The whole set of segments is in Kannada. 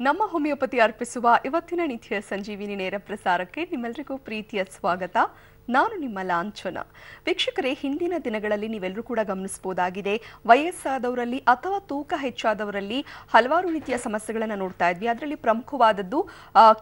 ನಮ್ಮ ಹೋಮಿಯೋಪತಿ ಅರ್ಪಿಸುವ ಇವತ್ತಿನ ನಿತ್ಯ ಸಂಜೀವಿನಿ ನೇರ ಪ್ರಸಾರಕ್ಕೆ ನಿಮ್ಮೆಲ್ಲರಿಗೂ ಪ್ರೀತಿಯ ಸ್ವಾಗತ. ನಾನು ನಿಮ್ಮ ಲಾಂಛನ. ವೀಕ್ಷಕರೇ, ಹಿಂದಿನ ದಿನಗಳಲ್ಲಿ ನೀವೆಲ್ಲರೂ ಕೂಡ ಗಮನಿಸಬಹುದಾಗಿದೆ, ವಯಸ್ಸಾದವರಲ್ಲಿ ಅಥವಾ ತೂಕ ಹೆಚ್ಚಾದವರಲ್ಲಿ ಹಲವಾರು ರೀತಿಯ ಸಮಸ್ಯೆಗಳನ್ನು ನೋಡ್ತಾ ಇದ್ವಿ. ಅದರಲ್ಲಿ ಪ್ರಮುಖವಾದದ್ದು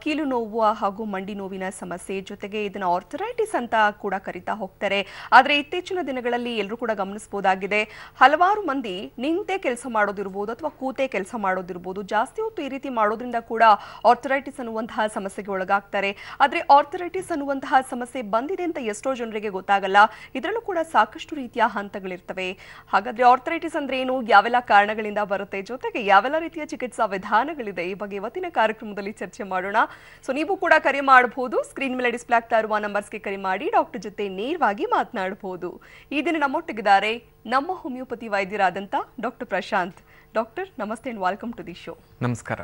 ಕೀಲು ನೋವು ಹಾಗೂ ಮಂಡಿ ನೋವಿನ ಸಮಸ್ಯೆ, ಜೊತೆಗೆ ಇದನ್ನ ಆರ್ಥರೈಟಿಸ್ ಅಂತ ಕೂಡ ಕರಿತಾ ಹೋಗ್ತಾರೆ. ಆದರೆ ಇತ್ತೀಚಿನ ದಿನಗಳಲ್ಲಿ ಎಲ್ಲರೂ ಕೂಡ ಗಮನಿಸಬಹುದಾಗಿದೆ, ಹಲವಾರು ಮಂದಿ ನಿಂತೇ ಕೆಲಸ ಮಾಡೋದಿರ್ಬೋದು ಅಥವಾ ಕೂತೇ ಕೆಲಸ ಮಾಡೋದಿರ್ಬೋದು, ಜಾಸ್ತಿ ಹೊತ್ತು ಈ ರೀತಿ ಮಾಡೋದ್ರಿಂದ ಕೂಡ ಆರ್ಥರೈಟಿಸ್ ಅನ್ನುವಂತಹ ಸಮಸ್ಯೆಗೆ ಒಳಗಾಗ್ತಾರೆ. ಆದರೆ ಆರ್ಥರೈಟಿಸ್ ಅನ್ನುವಂತಹ ಸಮಸ್ಯೆ ಬಂದಿದೆ ಅಂತ ಎಷ್ಟೋ ಜನರಿಗೆ ಗೊತ್ತಾಗಲ್ಲ. ಇದರಲ್ಲೂ ಕೂಡ ಸಾಕಷ್ಟು ರೀತಿಯ ಹಂತಗಳಿರ್ತವೆ. ಹಾಗಾದ್ರೆ ಆರ್ಥರೈಟಿಸ್ ಅಂದ್ರೆ ಏನು, ಯಾವೆಲ್ಲ ಕಾರಣಗಳಿಂದ ಬರುತ್ತೆ, ಜೊತೆಗೆ ಯಾವೆಲ್ಲ ರೀತಿಯ ಚಿಕಿತ್ಸಾ ವಿಧಾನಗಳಿದೆ, ಈ ಬಗ್ಗೆ ಇವತ್ತಿನ ಕಾರ್ಯಕ್ರಮದಲ್ಲಿ ಚರ್ಚೆ ಮಾಡೋಣ. ಸೊ ನೀವು ಕೂಡ ಕರೆ ಮಾಡಬಹುದು. ಸ್ಕ್ರೀನ್ ಮೇಲೆ ಡಿಸ್ಪ್ಲೇ ಆಗ್ತಾ ಇರುವ ನಂಬರ್ಸ್ಗೆ ಕರೆ ಮಾಡಿ ಡಾಕ್ಟರ್ ಜೊತೆ ನೇರವಾಗಿ ಮಾತನಾಡಬಹುದು. ಈ ದಿನ ನಮ್ಮೊಟ್ಟಿಗಿದ್ದಾರೆ ನಮ್ಮ ಹೋಮಿಯೋಪತಿ ವೈದ್ಯರಾದಂಥ ಡಾಕ್ಟರ್ ಪ್ರಶಾಂತ್. ಡಾಕ್ಟರ್ ನಮಸ್ತೆ and welcome to the show. ನಮಸ್ಕಾರ.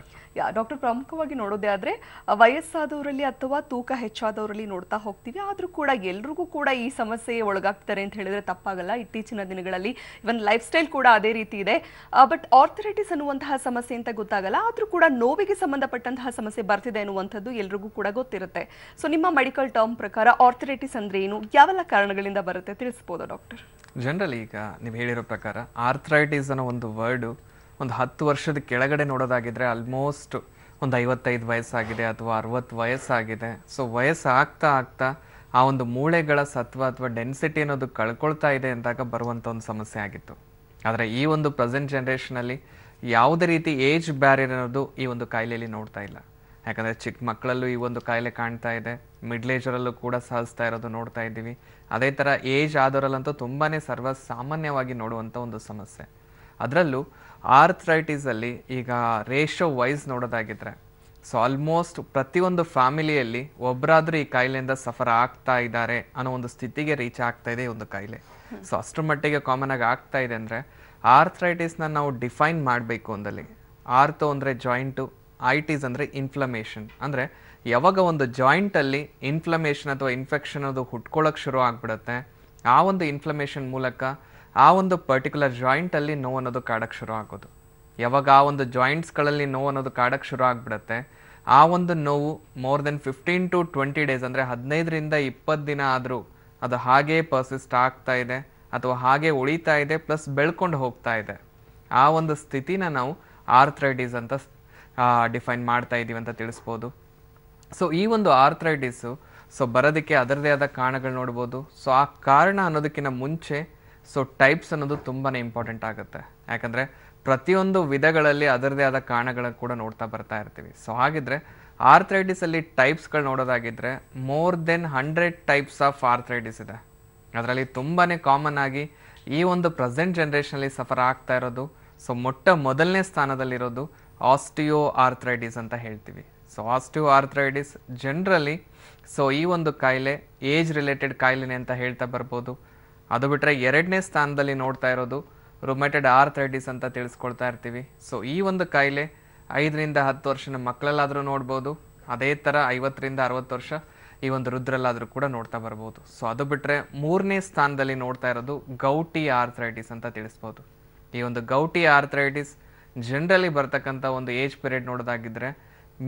ಡಾಕ್ಟರ್, ಪ್ರಮುಖವಾಗಿ ನೋಡೋದೇ ಆದರೆ ವಯಸ್ಸಾದವರಲ್ಲಿ ಅಥವಾ ತೂಕ ಹೆಚ್ಚಾದವರಲ್ಲಿ ನೋಡ್ತಾ ಹೋಗ್ತೀವಿ. ಆದರೂ ಕೂಡ ಎಲ್ರಿಗೂ ಕೂಡ ಈ ಸಮಸ್ಯೆ ಒಳಗಾಗ್ತಾರೆ ಅಂತ ಹೇಳಿದ್ರೆ ತಪ್ಪಾಗಲ್ಲ. ಇತ್ತೀಚಿನ ದಿನಗಳಲ್ಲಿ ಇವನ್ ಲೈಫ್ ಸ್ಟೈಲ್ ಕೂಡ ಅದೇ ರೀತಿ ಇದೆ. ಬಟ್ ಆರ್ಥರೈಟಿಸ್ ಅನ್ನುವಂತಹ ಸಮಸ್ಯೆ ಅಂತ ಗೊತ್ತಾಗಲ್ಲ. ಆದರೂ ಕೂಡ ನೋವಿಗೆ ಸಂಬಂಧಪಟ್ಟಂತಹ ಸಮಸ್ಯೆ ಬರ್ತಿದೆ ಅನ್ನುವಂಥದ್ದು ಎಲ್ರಿಗೂ ಕೂಡ ಗೊತ್ತಿರುತ್ತೆ. ಸೊ ನಿಮ್ಮ ಮೆಡಿಕಲ್ ಟರ್ಮ್ ಪ್ರಕಾರ ಆರ್ಥರೈಟಿಸ್ ಅಂದ್ರೆ ಏನು, ಯಾವೆಲ್ಲ ಕಾರಣಗಳಿಂದ ಬರುತ್ತೆ ತಿಳಿಸ್ಬೋದಾ ಡಾಕ್ಟರ್? ಜನರಲಿ ಈಗ ನೀವು ಹೇಳಿರೋ ಪ್ರಕಾರ ಆರ್ಥರೈಟಿಸ್ ಅನ್ನೋ ಒಂದು ವರ್ಡು ಒಂದು 10 ವರ್ಷದ ಕೆಳಗಡೆ ನೋಡೋದಾಗಿದ್ರೆ ಆಲ್ಮೋಸ್ಟ್ ಒಂದು 55 ವಯಸ್ಸಾಗಿದೆ ಅಥವಾ 60 ವಯಸ್ಸಾಗಿದೆ. ಸೊ ವಯಸ್ಸಾಗ್ತಾ ಆಗ್ತಾ ಆ ಒಂದು ಮೂಳೆಗಳ ಸತ್ವ ಅಥವಾ ಡೆನ್ಸಿಟಿ ಅನ್ನೋದು ಕಳ್ಕೊಳ್ತಾ ಇದೆ ಅಂದಾಗ ಬರುವಂಥ ಒಂದು ಸಮಸ್ಯೆ ಆಗಿತ್ತು. ಆದರೆ ಈ ಒಂದು ಪ್ರೆಸೆಂಟ್ ಜನ್ರೇಷನಲ್ಲಿ ಯಾವುದೇ ರೀತಿ ಏಜ್ ಬ್ಯಾರಿಯರ್ ಅನ್ನೋದು ಈ ಒಂದು ಕಾಯಿಲೆಯಲ್ಲಿ ನೋಡ್ತಾ ಇಲ್ಲ. ಯಾಕಂದರೆ ಚಿಕ್ಕ ಮಕ್ಕಳಲ್ಲೂ ಈ ಒಂದು ಕಾಯಿಲೆ ಕಾಣ್ತಾ ಇದೆ, ಮಿಡ್ಲ್ ಏಜರಲ್ಲೂ ಕೂಡ ಸಹಿಸ್ತಾ ಇರೋದು ನೋಡ್ತಾ ಇದ್ದೀವಿ. ಅದೇ ಥರ ಏಜ್ ಆದವರಲ್ಲಂತೂ ತುಂಬಾ ಸರ್ವಸಾಮಾನ್ಯವಾಗಿ ನೋಡುವಂಥ ಒಂದು ಸಮಸ್ಯೆ. ಅದರಲ್ಲೂ ಆರ್ಥರೈಟಿಸಲ್ಲಿ ಈಗ ರೇಷೋ ವೈಸ್ ನೋಡೋದಾಗಿದ್ರೆ ಸೊ ಆಲ್ಮೋಸ್ಟ್ ಪ್ರತಿಯೊಂದು ಫ್ಯಾಮಿಲಿಯಲ್ಲಿ ಒಬ್ಬರಾದರೂ ಈ ಕಾಯಿಲೆಯಿಂದ ಸಫರ್ ಆಗ್ತಾ ಇದ್ದಾರೆ ಅನ್ನೋ ಒಂದು ಸ್ಥಿತಿಗೆ ರೀಚ್ ಆಗ್ತಾ ಇದೆ ಈ ಒಂದು ಕಾಯಿಲೆ. ಸೊ ಅಷ್ಟರ ಮಟ್ಟಿಗೆ ಕಾಮನ್ ಆಗಿ ಆಗ್ತಾ ಇದೆ ಅಂದರೆ ಆರ್ಥರೈಟಿಸ್ನ ನಾವು ಡಿಫೈನ್ ಮಾಡಬೇಕು ಅಂದಲ್ಲಿ ಆರ್ಥೋ ಅಂದರೆ ಜಾಯಿಂಟು, ಐಟಿಸ್ ಅಂದರೆ ಇನ್ಫ್ಲಮೇಷನ್. ಅಂದರೆ ಯಾವಾಗ ಒಂದು ಜಾಯಿಂಟಲ್ಲಿ ಇನ್ಫ್ಲಮೇಷನ್ ಅಥವಾ ಇನ್ಫೆಕ್ಷನ್ ಅದು ಹುಟ್ಕೊಳ್ಳೋಕೆ ಶುರು ಆಗಿಬಿಡುತ್ತೆ, ಆ ಒಂದು ಇನ್ಫ್ಲಮೇಷನ್ ಮೂಲಕ ಆ ಒಂದು ಪರ್ಟಿಕ್ಯುಲರ್ ಜಾಯಿಂಟಲ್ಲಿ ನೋವು ಅನ್ನೋದು ಕಾಡಕ್ಕೆ ಶುರು ಆಗೋದು. ಯಾವಾಗ ಆ ಒಂದು ಜಾಯಿಂಟ್ಸ್ಗಳಲ್ಲಿ ನೋವು ಅನ್ನೋದು ಕಾಡಕ್ಕೆ ಶುರು ಆಗಿಬಿಡುತ್ತೆ, ಆ ಒಂದು ನೋವು ಮೋರ್ ದೆನ್ 15 to 20 ಡೇಸ್ ಅಂದರೆ 15ರಿಂದ 20 ದಿನ ಆದರೂ ಅದು ಹಾಗೇ ಪರ್ಸಿಸ್ಟ್ ಆಗ್ತಾ ಇದೆ ಅಥವಾ ಹಾಗೆ ಉಳಿತಾ ಇದೆ, ಪ್ಲಸ್ ಬೆಳ್ಕೊಂಡು ಹೋಗ್ತಾ ಇದೆ. ಆ ಒಂದು ಸ್ಥಿತಿನ ನಾವು ಆರ್ಥರೈಟಿಸ್ ಅಂತ ಡಿಫೈನ್ ಮಾಡ್ತಾ ಇದ್ದೀವಿ ಅಂತ ತಿಳಿಸ್ಬೋದು. ಸೊ ಈ ಒಂದು ಆರ್ಥರೈಟಿಸು ಸೊ ಬರೋದಕ್ಕೆ ಅದರದೇ ಆದ ಕಾರಣಗಳು ನೋಡ್ಬೋದು. ಸೊ ಆ ಕಾರಣ ಅನ್ನೋದಕ್ಕಿಂತ ಮುಂಚೆ ಸೊ ಟೈಪ್ಸ್ ಅನ್ನೋದು ತುಂಬಾ ಇಂಪಾರ್ಟೆಂಟ್ ಆಗುತ್ತೆ. ಯಾಕಂದರೆ ಪ್ರತಿಯೊಂದು ವಿಧಗಳಲ್ಲಿ ಅದರದೇ ಆದ ಕಾರಣಗಳು ಕೂಡ ನೋಡ್ತಾ ಬರ್ತಾ ಇರ್ತೀವಿ. ಸೊ ಹಾಗಿದ್ರೆ ಆರ್ಥರೈಟಿಸಲ್ಲಿ ಟೈಪ್ಸ್ಗಳು ನೋಡೋದಾಗಿದ್ದರೆ more than 100 types of arthritis ಇದೆ. ಅದರಲ್ಲಿ ತುಂಬಾ ಕಾಮನ್ ಆಗಿ ಈ ಒಂದು ಪ್ರೆಸೆಂಟ್ ಜನ್ರೇಷನಲ್ಲಿ ಸಫರ್ ಆಗ್ತಾ ಇರೋದು ಸೊ ಮೊದಲನೇ ಸ್ಥಾನದಲ್ಲಿರೋದು ಆಸ್ಟಿಯೋ ಆರ್ಥರೈಟಿಸ್ ಅಂತ ಹೇಳ್ತೀವಿ. So osteo arthritis generally so ಈ ಒಂದು ಕಾಯಿಲೆ ಏಜ್ ರಿಲೇಟೆಡ್ ಕಾಯಿಲೆನೇ ಅಂತ ಹೇಳ್ತಾ ಬರ್ಬೋದು. ಅದು ಬಿಟ್ಟರೆ ಎರಡನೇ ಸ್ಥಾನದಲ್ಲಿ ನೋಡ್ತಾ ಇರೋದು ರುಮೆಟೆಡ್ ಆರ್ಥರೈಟಿಸ್ ಅಂತ ತಿಳಿಸ್ಕೊಳ್ತಾ ಇರ್ತೀವಿ. ಸೊ ಈ ಒಂದು ಕಾಯಿಲೆ 5ರಿಂದ 10 ವರ್ಷದ ಮಕ್ಕಳಲ್ಲಾದರೂ ನೋಡ್ಬೋದು, ಅದೇ ಥರ 50ರಿಂದ 60 ವರ್ಷ ಈ ಒಂದು ವೃದ್ಧರಲ್ಲಾದರೂ ಕೂಡ ನೋಡ್ತಾ ಬರ್ಬೋದು. ಸೊ ಅದು ಬಿಟ್ಟರೆ ಮೂರನೇ ಸ್ಥಾನದಲ್ಲಿ ನೋಡ್ತಾ ಇರೋದು ಗೌಟಿ ಆರ್ಥರೈಟಿಸ್ ಅಂತ ತಿಳಿಸ್ಬೋದು. ಈ ಒಂದು ಗೌಟಿ ಆರ್ಥರೈಟಿಸ್ ಜನರಲಿ ಬರ್ತಕ್ಕಂಥ ಒಂದು ಏಜ್ ಪೀರಿಯಡ್ ನೋಡೋದಾಗಿದ್ದರೆ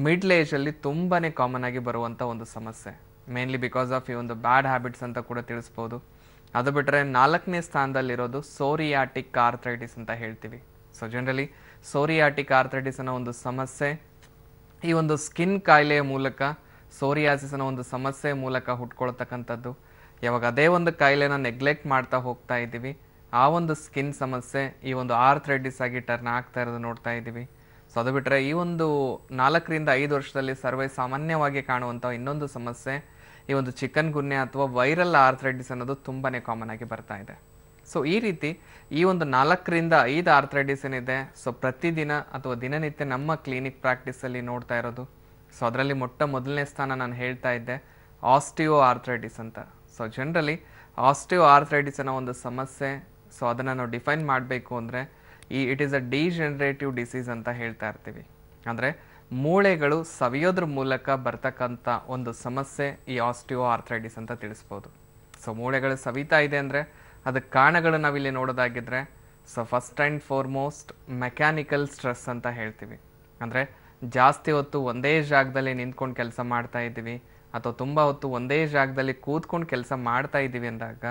ಮಿಡ್ಲ್ ಏಜಲ್ಲಿ ತುಂಬಾ ಕಾಮನ್ ಆಗಿ ಬರುವಂಥ ಒಂದು ಸಮಸ್ಯೆ, ಮೇನ್ಲಿ ಬಿಕಾಸ್ ಆಫ್ ಈ ಒಂದು ಬ್ಯಾಡ್ ಹ್ಯಾಬಿಟ್ಸ್ ಅಂತ ಕೂಡ ತಿಳಿಸ್ಬೋದು. ಅದು ಬಿಟ್ಟರೆ 4ನೇ ಸ್ಥಾನದಲ್ಲಿರೋದು ಸೋರಿಯಾಟಿಕ್ ಆರ್ಥರೈಟಿಸ್ ಅಂತ ಹೇಳ್ತೀವಿ. ಸೊ ಜನರಲಿ ಸೋರಿಯಾಟಿಕ್ ಆರ್ಥರೈಟಿಸ್ ಅನ್ನೋ ಒಂದು ಸಮಸ್ಯೆ ಈ ಒಂದು ಸ್ಕಿನ್ ಕಾಯಿಲೆಯ ಮೂಲಕ, ಸೋರಿಯಾಸಿಸ್ ಅನ್ನೋ ಒಂದು ಸಮಸ್ಯೆ ಮೂಲಕ ಹುಟ್ಕೊಳ್ತಕ್ಕಂಥದ್ದು. ಯಾವಾಗ ಅದೇ ಒಂದು ಕಾಯಿಲೆನ ನೆಗ್ಲೆಕ್ಟ್ ಮಾಡ್ತಾ ಹೋಗ್ತಾ ಇದ್ದೀವಿ, ಆ ಒಂದು ಸ್ಕಿನ್ ಸಮಸ್ಯೆ ಈ ಒಂದು ಆರ್ಥರೈಟಿಸ್ ಆಗಿ ಟರ್ನ್ ಆಗ್ತಾ ಇರೋದು ನೋಡ್ತಾ ಇದ್ದೀವಿ. ಸೊ ಅದು ಬಿಟ್ಟರೆ ಈ ಒಂದು 4ರಿಂದ 5 ವರ್ಷದಲ್ಲಿ ಸರ್ವೇ ಸಾಮಾನ್ಯವಾಗಿ ಕಾಣುವಂಥ ಇನ್ನೊಂದು ಸಮಸ್ಯೆ ಈ ಒಂದು ಚಿಕನ್ ಗುನ್ಯಾ ಅಥವಾ ವೈರಲ್ ಆರ್ಥರೈಟಿಸ್ ಅನ್ನೋದು ತುಂಬಾ ಕಾಮನ್ ಆಗಿ ಬರ್ತಾ ಇದೆ. ಸೊ ಈ ರೀತಿ ಈ ಒಂದು 4ರಿಂದ 5 ಆರ್ಥರೈಟಿಸ್ ಏನಿದೆ ಸೊ ಪ್ರತಿದಿನ ಅಥವಾ ದಿನನಿತ್ಯ ನಮ್ಮ ಕ್ಲಿನಿಕ್ ಪ್ರಾಕ್ಟೀಸಲ್ಲಿ ನೋಡ್ತಾ ಇರೋದು. ಸೊ ಅದರಲ್ಲಿ ಮೊದಲನೇ ಸ್ಥಾನ ನಾನು ಹೇಳ್ತಾ ಇದ್ದೆ ಆಸ್ಟಿಯೋ ಆರ್ಥರೈಟಿಸ್ ಅಂತ. ಸೊ ಜನರಲಿ ಆಸ್ಟಿಯೋ ಆರ್ಥರೈಟಿಸ್ ಅನ್ನೋ ಒಂದು ಸಮಸ್ಯೆ ಸೊ ಅದನ್ನು ನಾವು ಡಿಫೈನ್ ಮಾಡಬೇಕು ಅಂದರೆ it is a degenerative disease ಅಂತ ಹೇಳ್ತಾ ಇರ್ತೀವಿ. ಅಂದರೆ ಮೂಳೆಗಳು ಸವಿಯೋದ್ರ ಮೂಲಕ ಬರ್ತಕ್ಕಂಥ ಒಂದು ಸಮಸ್ಯೆ ಈ ಆಸ್ಟಿಯೋ ಆರ್ಥರೈಟಿಸ್ ಅಂತ ತಿಳಿಸ್ಬೋದು. ಸೊ ಮೂಳೆಗಳು ಸವಿತಾ ಇದೆ ಅಂದರೆ ಅದಕ್ಕೆ ಕಾರಣಗಳು ನಾವಿಲ್ಲಿ ನೋಡೋದಾಗಿದ್ದರೆ so first and foremost mechanical stress ಅಂತ ಹೇಳ್ತೀವಿ. ಅಂದರೆ ಜಾಸ್ತಿ ಹೊತ್ತು ಒಂದೇ ಜಾಗದಲ್ಲಿ ನಿಂತ್ಕೊಂಡು ಕೆಲಸ ಮಾಡ್ತಾ ಇದ್ದೀವಿ ಅಥವಾ ತುಂಬ ಹೊತ್ತು ಒಂದೇ ಜಾಗದಲ್ಲಿ ಕೂತ್ಕೊಂಡು ಕೆಲಸ ಮಾಡ್ತಾ ಇದ್ದೀವಿ ಅಂದಾಗ